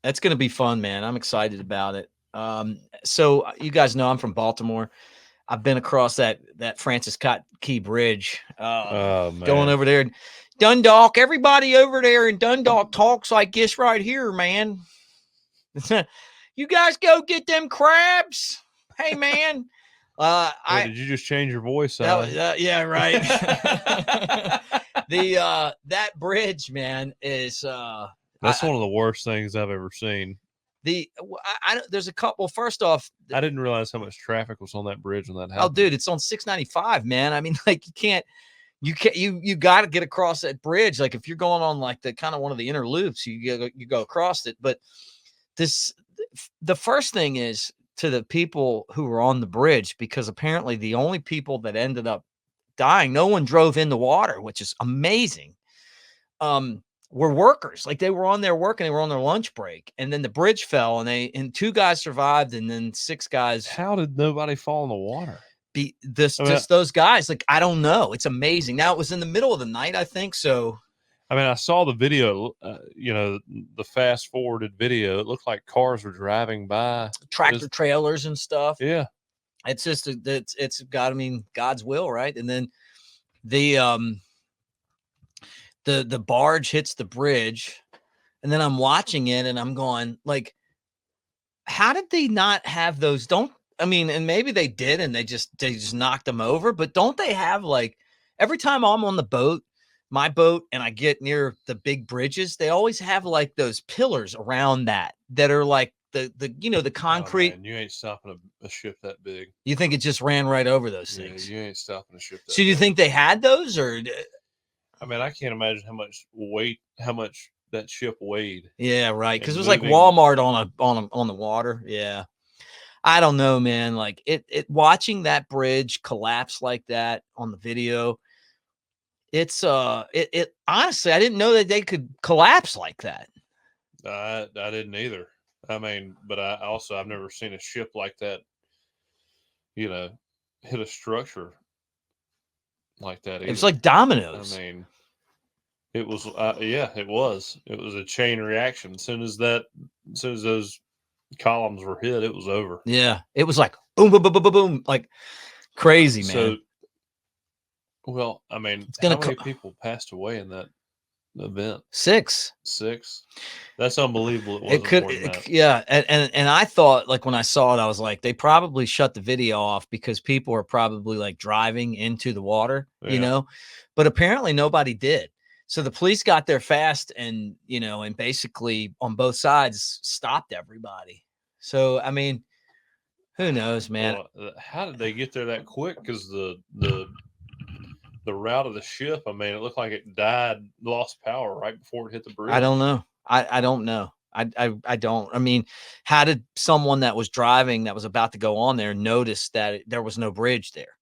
That's going to be fun, man. I'm excited about it. So you guys know I'm from Baltimore. I've been across that Francis Scott Key Bridge, going over there. Dundalk, everybody over there in Dundalk talks like this right here, man. You guys go get them crabs. Hey, man, Wait, did you just change your voice? Yeah, right. That bridge, man, is That's one of the worst things I've ever seen. There's a couple. First off, I didn't realize how much traffic was on that bridge when that happened. Oh, dude, it's on 695, man. I mean, like you got to get across that bridge. Like if you're going on like the kind of one of the inner loops, you go across it. But the first thing is to the people who were on the bridge, because apparently the only people that ended up dying, no one drove in the water, which is amazing. Were workers. Like they were on their work and they were on their lunch break, and then the bridge fell, and 2 guys survived, and then 6 guys. How did nobody fall in the water? Just those guys. Like I don't know. It's amazing. Now it was in the middle of the night, I think. So, I mean, I saw the video. The fast forwarded video. It looked like cars were driving by, tractor trailers and stuff. Yeah, it's just it's God. I mean, God's will, right? And then the barge hits the bridge, and then I'm watching it and I'm going like, how did they not have those? And maybe they did and they just knocked them over, but don't they have like every time I'm on the boat, my boat, and I get near the big bridges, they always have like those pillars around that are like the concrete. Oh, man, you ain't stopping a ship that big. You think it just ran right over those things? Yeah, you ain't stopping a ship that So do you think they had those, or? I mean, I can't imagine how much that ship weighed. Yeah, right. Because it was like Walmart on the water. Yeah, I don't know, man. Like it watching that bridge collapse like that on the video. It's it honestly, I didn't know that they could collapse like that. I didn't either. I mean, but I've never seen a ship like that, hit a structure like that either. It was like dominoes. I mean, it was, it was a chain reaction. As soon as those columns were hit, it was over. Yeah, it was like boom, boom, boom, boom, boom, boom, like crazy, man. So, well, I mean, how many people passed away in that event? 6. That's unbelievable. It could, yeah. And I thought, like, when I saw it, I was like, they probably shut the video off because people are probably like driving into the water, but apparently nobody did. So the police got there fast and basically on both sides stopped everybody. So, I mean, who knows, man? Well, how did they get there that quick? Because the route of the ship, I mean, it looked like it lost power right before it hit the bridge. I don't know. I don't know. I don't. I mean, how did someone that was driving that was about to go on there notice that there was no bridge there?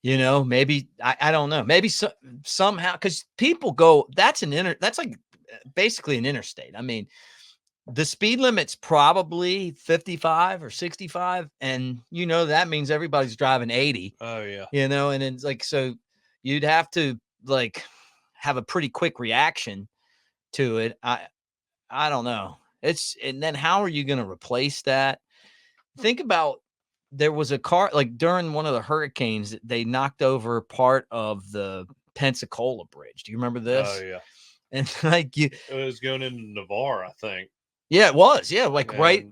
Maybe I don't know. Maybe somehow, because people go. That's like basically an interstate. I mean, the speed limit's probably 55 or 65, and that means everybody's driving 80. Oh yeah. And it's like, so you'd have to like have a pretty quick reaction to it. I don't know. And then how are you going to replace that? Think about, there was a car, like during one of the hurricanes, they knocked over part of the Pensacola Bridge. Do you remember this? Oh yeah. And like it was going into Navarre, I think. Yeah, it was. Yeah, like right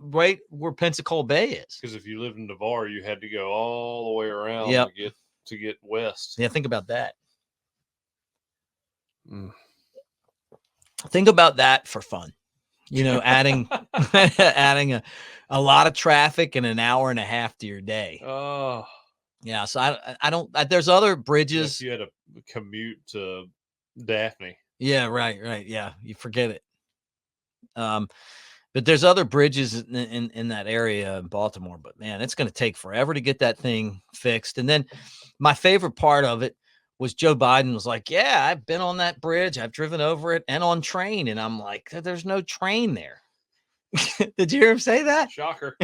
where Pensacola Bay is. Because if you lived in Navarre, you had to go all the way around to get west. Yeah, think about that. Think about that for fun. Adding adding a lot of traffic and an hour and a half to your day. Oh. Yeah, so I don't there's other bridges. If you had to commute to Daphne. Yeah, right. Yeah, you forget it. But there's other bridges in that area in Baltimore, but man, it's going to take forever to get that thing fixed. And then my favorite part of it was Joe Biden was like, yeah, I've been on that bridge. I've driven over it and on train. And I'm like, there's no train there. Did you hear him say that? Shocker.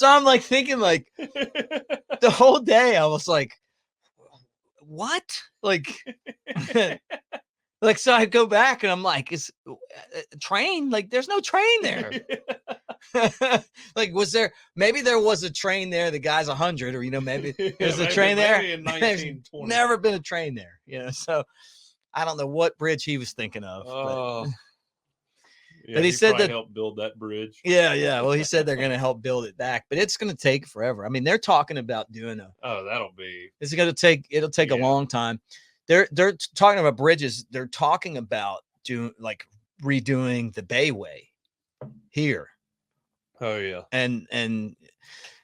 I'm like thinking like the whole day I was like, what? Like, so I go back and I'm like, is a train? Like, there's no train there. Like, maybe there was a train there. The guy's 100, or, maybe there's a train there. In 1920. Never been a train there, so I don't know what bridge he was thinking of. Oh, But he said that helped build that bridge. Yeah. Well, he said they're going to help build it back, but it's going to take forever. I mean, they're talking about doing it'll take a long time. They're talking about bridges. They're talking about doing redoing the Bayway here. Oh yeah. And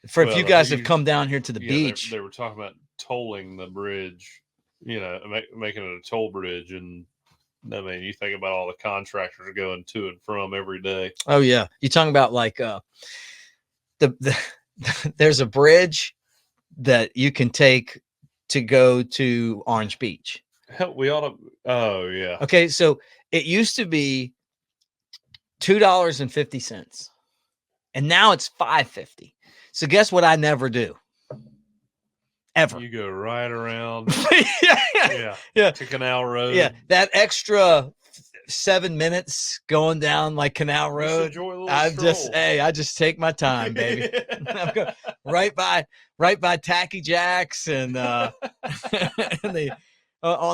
if you guys have come down here to the beach, they were talking about tolling the bridge, making it a toll bridge. And I mean, you think about all the contractors going to and from every day. Oh yeah. You're talking about there's a bridge that you can take to go to Orange Beach. Hell, we ought to. Oh yeah. Okay. So it used to be $2.50 and now it's $5.50. So guess what? I never do. Ever. You go right around. Yeah. To Canal Road. Yeah. That extra 7 minutes going down Canal Road. I just take my time, baby. I'm going right by Tacky Jack's and on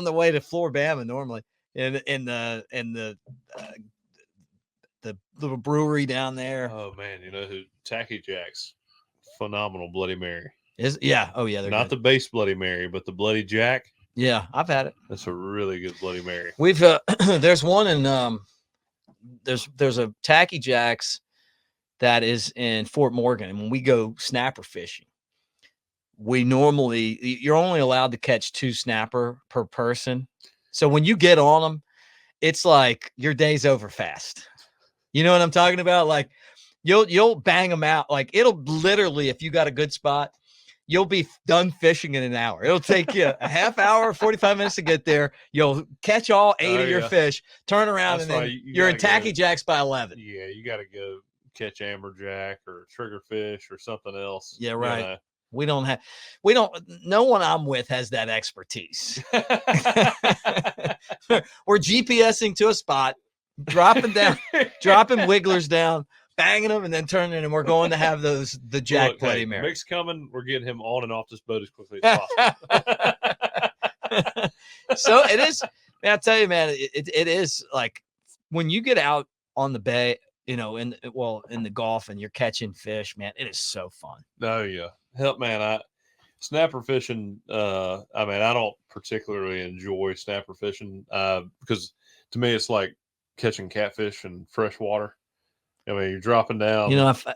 the way to Bama normally in the little brewery down there. Oh man, you know who? Tacky Jack's phenomenal Bloody Mary. Oh yeah, they're not good. The base Bloody Mary, but the Bloody Jack. Yeah, I've had it. That's a really good Bloody Mary. We've there's one in there's a Tacky Jack's that is in Fort Morgan, and when we go snapper fishing, you're only allowed to catch 2 snapper per person. So when you get on them, it's like your day's over fast. You know what I'm talking about? You'll bang them out. It'll literally, if you got a good spot, you'll be done fishing in an hour. It'll take you a half hour, 45 minutes to get there. You'll catch all 8 of your fish, turn around, and then you're in Tacky Jack's by 11. Yeah, you got to go catch amberjack or triggerfish or something else. Yeah, right. No one I'm with has that expertise. We're GPSing to a spot, dropping wigglers down, banging them, and then turning, and we're going to have the Jack Bloody Mary. Mick's coming. We're getting him on and off this boat as quickly as possible. So it is, man, I tell you, man, it is when you get out on the bay, in the Gulf and you're catching fish, man, it is so fun. Oh yeah. Help, man. Snapper fishing. I don't particularly enjoy snapper fishing because to me it's like catching catfish in fresh water. I mean, you're dropping down.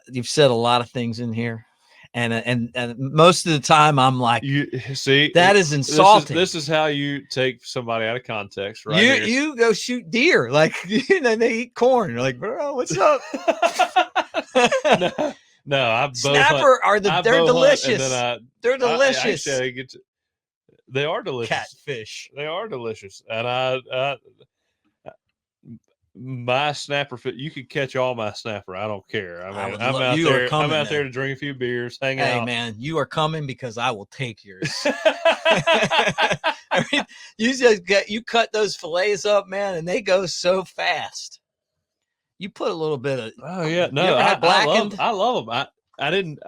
You've said a lot of things in here, and most of the time I'm like, you see, that is insulting. This is how you take somebody out of context, right? You go shoot deer, they eat corn. You're like, bro, what's up? No, snapper they're delicious. They're delicious. They are delicious. Catfish. They are delicious, and my snapper fit. You could catch all my snapper. I don't care. I'm out there. I'm out there to drink a few beers, hang out. Hey man, you are coming because I will take yours. You cut those fillets up, man, and they go so fast. You put a little bit of. Oh yeah, no, I love them. I didn't.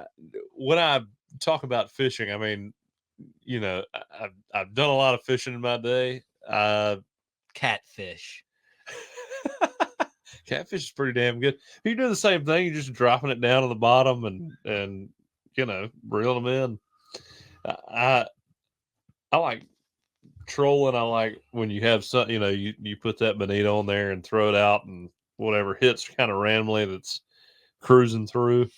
When I talk about fishing, I mean, I've done a lot of fishing in my day. Catfish. Catfish is pretty damn good. You do the same thing. You're just dropping it down to the bottom and reeling them in. I like trolling. I like when you have some, you put that bonito on there and throw it out and whatever hits kind of randomly that's cruising through.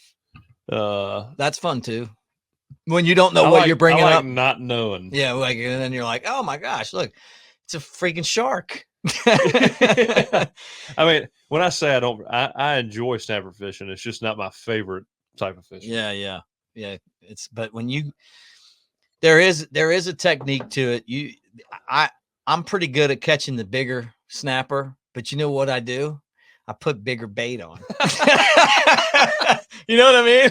That's fun too. When you don't know what you're bringing up, not knowing. Yeah, and then you're like, oh my gosh, look, it's a freaking shark. I mean, when I say I enjoy snapper fishing, it's just not my favorite type of fishing. Yeah. But when there is a technique to it. I'm pretty good at catching the bigger snapper, but you know what I do? I put bigger bait on. You know what I mean?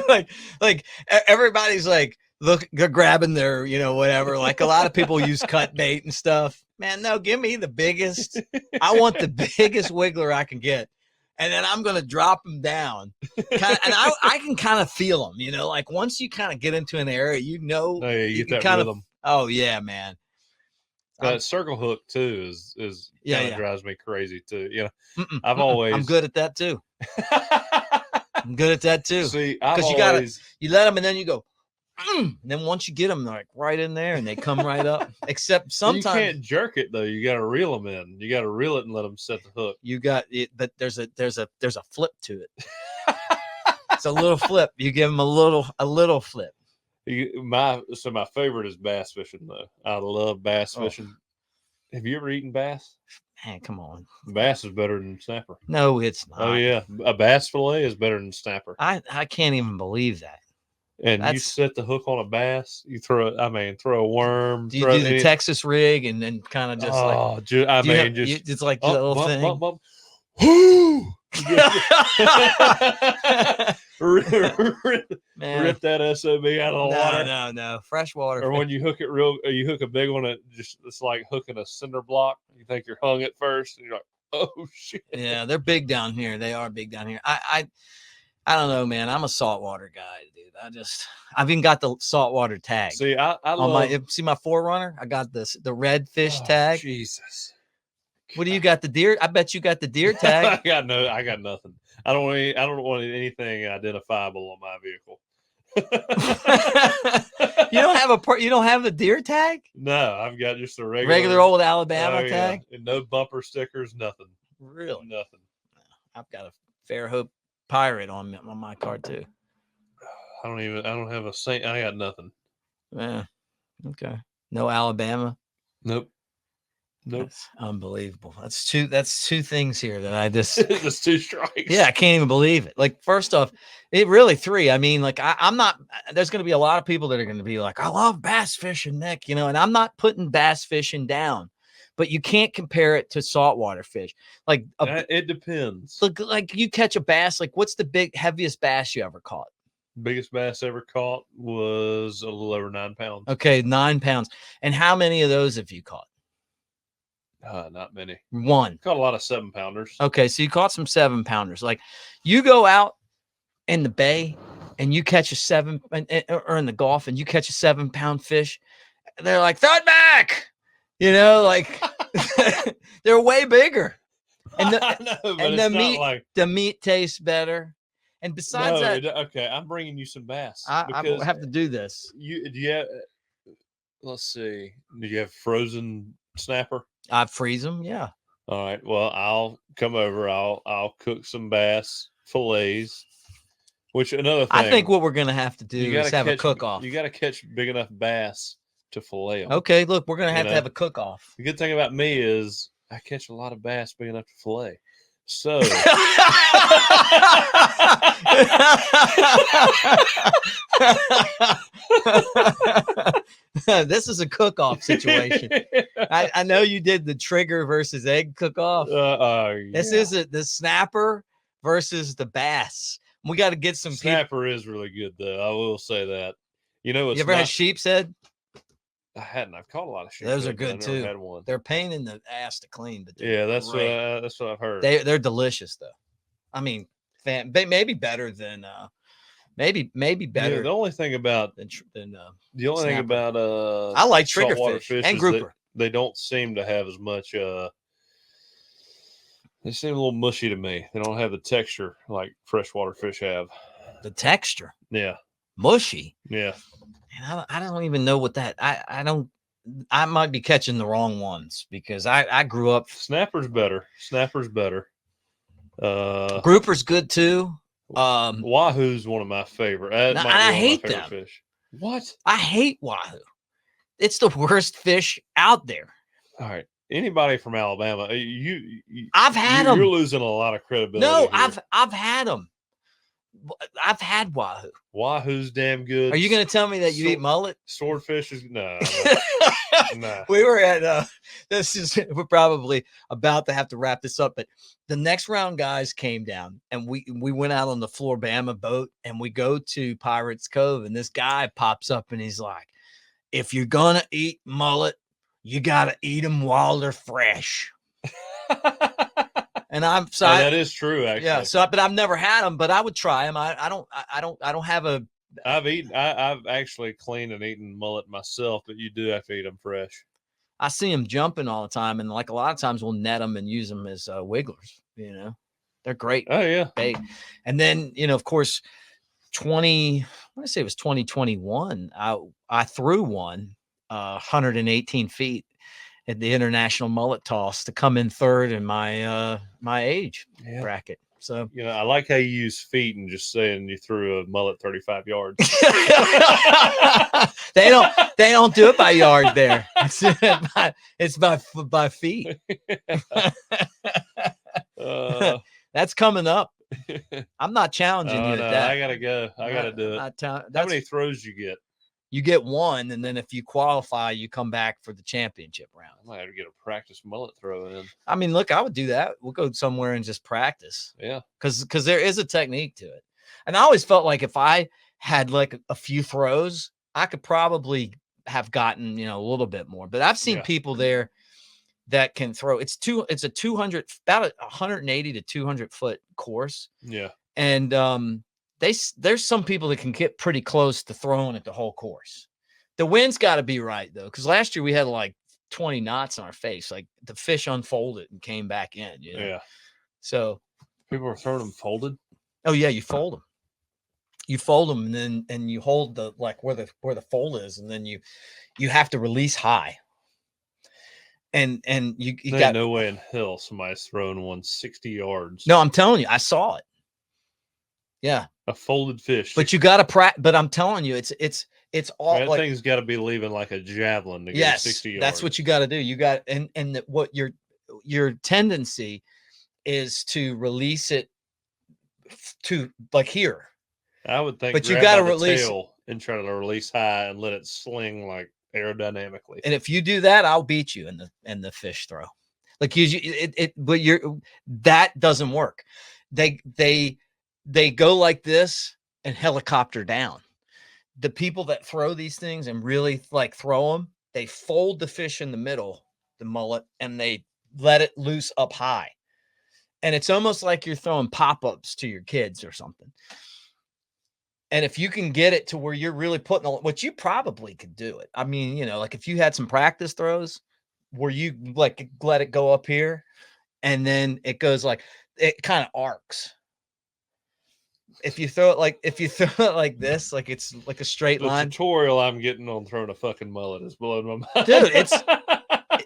Like everybody's like, look, they're grabbing their, whatever. Like a lot of people use cut bait and stuff. Man, no, give me the biggest. I want the biggest wiggler I can get. And then I'm going to drop them down. And I can kind of feel them, like once you kind of get into an area, oh, yeah, you get that kind rhythm. Oh, yeah, man. That circle hook too is kind of drives me crazy too. You know, I'm good at that too. I'm good at that too. See, because you let them and then you go. And then once you get them, they're like right in there and they come right up. Except sometimes you can't jerk it though. You got to reel them in. You got to reel it and let them set the hook. You got it, but there's a flip to it. It's a little flip. You give them a little flip. My favorite is bass fishing though. I love bass fishing. Have you ever eaten bass? Man, come on. Bass is better than snapper. No, it's not. Oh yeah, a bass fillet is better than snapper. I can't even believe that. And you set the hook on a bass, you throw a worm. Do you do the Texas rig and then kind of just it's like the little thing. Rip that SOB out of the water. No, freshwater. Or when you hook it you hook a big one, it's like hooking a cinder block. You think you're hung at first, and you're like, oh shit. Yeah, they're big down here. They are big down here. I don't know, man. I'm a saltwater guy, dude. I've even got the saltwater tag. See, I love see my Forerunner. I got the red fish tag. Jesus. What do you got? The deer? I bet you got the deer tag. I got nothing. I don't want anything identifiable on my vehicle. You don't have the deer tag? No, I've got just a regular old Alabama tag. And no bumper stickers, nothing. Really? Nothing. I've got a Fairhope Pirate on my car too. I don't have a Saint. I got nothing. Yeah. Okay. No Alabama. Nope. That's unbelievable. That's two things here that I just that's 2 strikes. Yeah, I can't even believe it. Like, first off, it really 3. I mean, like I'm not, there's going to be a lot of people that are going to be like, I love bass fishing, Nick, and I'm not putting bass fishing down, but you can't compare it to saltwater fish. Like it depends. Look, like you catch a bass, like what's the heaviest bass you ever caught? Biggest bass ever caught was a little over 9 pounds. Okay, 9 pounds. And how many of those have you caught? Not many. 1. Caught a lot of 7-pounders. Okay, so you caught some 7-pounders. Like you go out in the bay and you catch a 7, or in the Gulf and you catch a 7-pound fish. They're like, throw it back. Like they're way bigger. And the meat tastes better. And besides okay, I'm bringing you some bass. I will have to do this. Let's see. Do you have frozen snapper? I freeze them, yeah. All right. Well, I'll come over. I'll cook some bass fillets. Which another thing. I think what we're gonna have to do is have a cook-off. You got to catch big enough bass to fillet them. Okay, look, we're gonna have to have a cook-off. The good thing about me is I catch a lot of bass big enough to fillet. So this is a cook-off situation. I know you did the trigger versus egg cook-off. This is the snapper versus the bass. We got to get some snapper is really good though. I will say that. You ever had sheep's head? I hadn't. I've caught a lot of sheep. Those are good too. Had one. They're pain in the ass to clean, but that's what I've heard. They're delicious though. I mean, maybe better than maybe better. Yeah, the only thing about I like trigger fish and grouper. They don't seem to have as much. They seem a little mushy to me. They don't have the texture like freshwater fish have. The texture. Yeah. Mushy. Yeah. And I don't even know what that. I might be catching the wrong ones because I grew up. Snapper's better. Grouper's good too. Wahoo's one of my favorite. I hate them. Fish. What? I hate wahoo. It's the worst fish out there. All right. Anybody from Alabama, I've had them. You're losing a lot of credibility. No, here. I've had them. I've had wahoo. Wahoo's damn good. Are you going to tell me that you eat mullet? Swordfish is no. We were at we're probably about to have to wrap this up, but the next round guys came down and we went out on the Bama boat and we go to Pirates Cove and this guy pops up and he's like, if you're gonna eat mullet, you gotta eat them while they're fresh. And I'm sorry. That is true, actually. Yeah. So, but I've never had them, but I would try them. I don't have a. I've actually cleaned and eaten mullet myself, but you do have to eat them fresh. I see them jumping all the time, and like a lot of times we'll net them and use them as wigglers. You know, they're great. Oh yeah. Bait. And then of course, I want to say it was 2021. I threw one 118 feet at the international mullet toss to come in third in my my age bracket. So I like how you use feet and just saying you threw a mullet 35 yards. they don't do it by yard there. It's by feet. That's coming up. I'm not challenging you at that. I gotta go. I gotta do it. How many throws you get? You get one, and then if you qualify, you come back for the championship round. I might have to get a practice mullet throw in. I mean, look, I would do that. We'll go somewhere and just practice. Yeah. Because there is a technique to it. And I always felt like if I had like a few throws, I could probably have gotten, a little bit more. But I've seen people there that can throw. It's a 200, about 180 to 200 foot course. Yeah. And there's some people that can get pretty close to throwing it the whole course. The wind's got to be right though, because last year we had like 20 knots in our face. Like the fish unfolded and came back in. Yeah. So people are throwing them folded. Oh yeah, you fold them. You fold them, and you hold the where the fold is, and then you have to release high. And you got no way in hell somebody's throwing one 60 yards. No, I'm telling you, I saw it. Yeah, a folded fish. But you got to But I'm telling you, it's all that thing's got to be leaving like a javelin to get 60 yards. That's what you got to do. You got and what your tendency is to release it to like here. I would think, but you got to release tail and try to release high and let it sling like aerodynamically. And if you do that, I'll beat you in the fish throw. Like but that doesn't work. They go like this and helicopter down. The people that throw these things and really throw them, they fold the fish in the middle, the mullet, and they let it loose up high. And it's almost like you're throwing pop-ups to your kids or something. And if you can get it to where you're really putting what you probably could do it. I mean, if you had some practice throws where you let it go up here and then it goes it kind of arcs. If you throw it like this, like it's like a straight line. The tutorial I'm getting on throwing a fucking mullet is blowing my mind. Dude,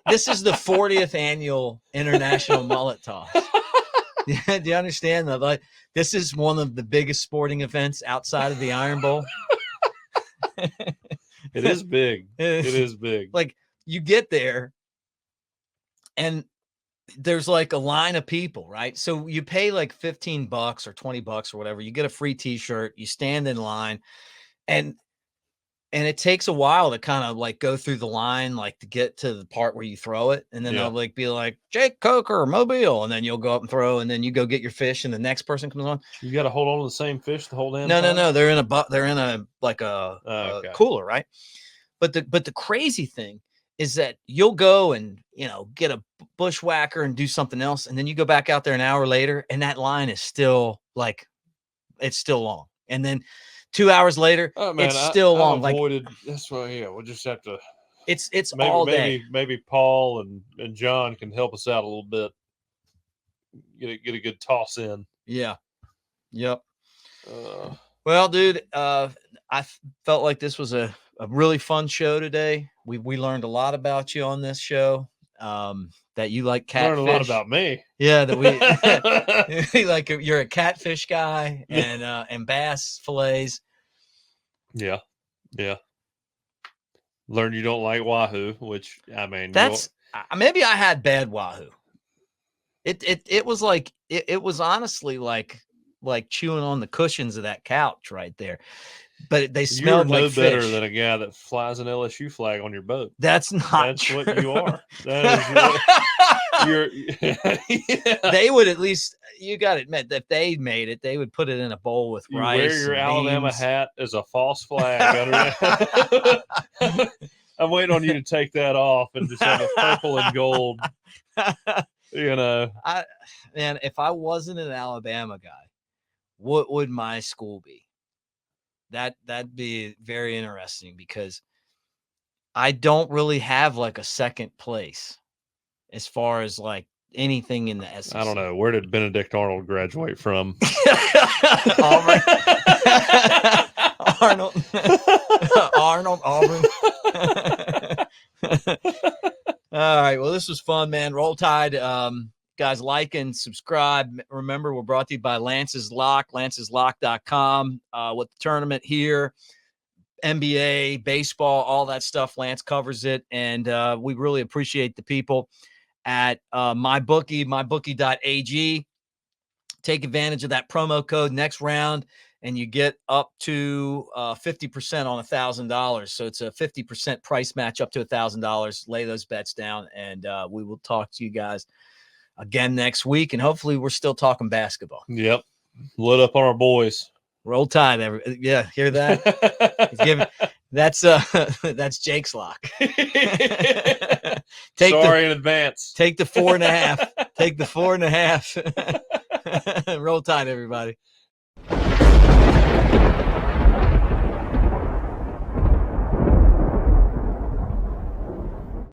this is the 40th annual International Mullet Toss. Do you understand that? This is one of the biggest sporting events outside of the Iron Bowl. It is big. It is big. You get there and there's a line of people, right? So you pay $15 or $20 or whatever. You get a free t-shirt, you stand in line, and it takes a while to kind of go through the line, to get to the part where you throw it. And then they'll be like, Jake Coker, Mobile. And then you'll go up and throw, and then you go get your fish, and the next person comes on. You got to hold on to the same fish the whole damn time? No. They're in a cooler, right? But the crazy thing is that you'll go and, get a bushwhacker and do something else. And then you go back out there an hour later and that line is still it's still long. And then 2 hours later, it's still long. That's why, we'll just have to. It's all day. Maybe Paul and John can help us out a little bit. Get a good toss in. Yeah. Yep. Well, dude, I felt like this was a really fun show today. We learned a lot about you on this show. That you like catfish. Learned a lot about me. Yeah, that we you're a catfish guy and bass fillets. Yeah. Learned you don't like wahoo, which that's maybe I had bad wahoo. It was it was honestly like chewing on the cushions of that couch right there. But they smelled like fish. You're no better than a guy that flies an LSU flag on your boat. That's true. What you are. That is you're. They would at least. You got to admit that if they made it, they would put it in a bowl with rice. Wear your Alabama hat as a false flag. I'm waiting on you to take that off and just have a purple and gold. Man, if I wasn't an Alabama guy, what would my school be? That'd be very interesting because I don't really have like a second place as far as like anything in the SEC. I don't know. Where did Benedict Arnold graduate from? Auburn. Arnold. Arnold, Auburn. All right. Well, this was fun, man. Roll Tide. Guys, like and subscribe. Remember, we're brought to you by Lance's Lock, lanceslock.com. With the tournament here, NBA, baseball, all that stuff, Lance covers it. And we really appreciate the people at MyBookie, mybookie.ag. Take advantage of that promo code next round, and you get up to 50% on $1,000. So it's a 50% price match up to $1,000. Lay those bets down, and we will talk to you guys again next week. And hopefully we're still talking basketball. Yep. Lit up on our boys. Roll Tide. Yeah, hear that? He's giving. That's Jake's lock. Sorry in advance. Take the 4.5. Take the 4.5. Roll Tide, everybody.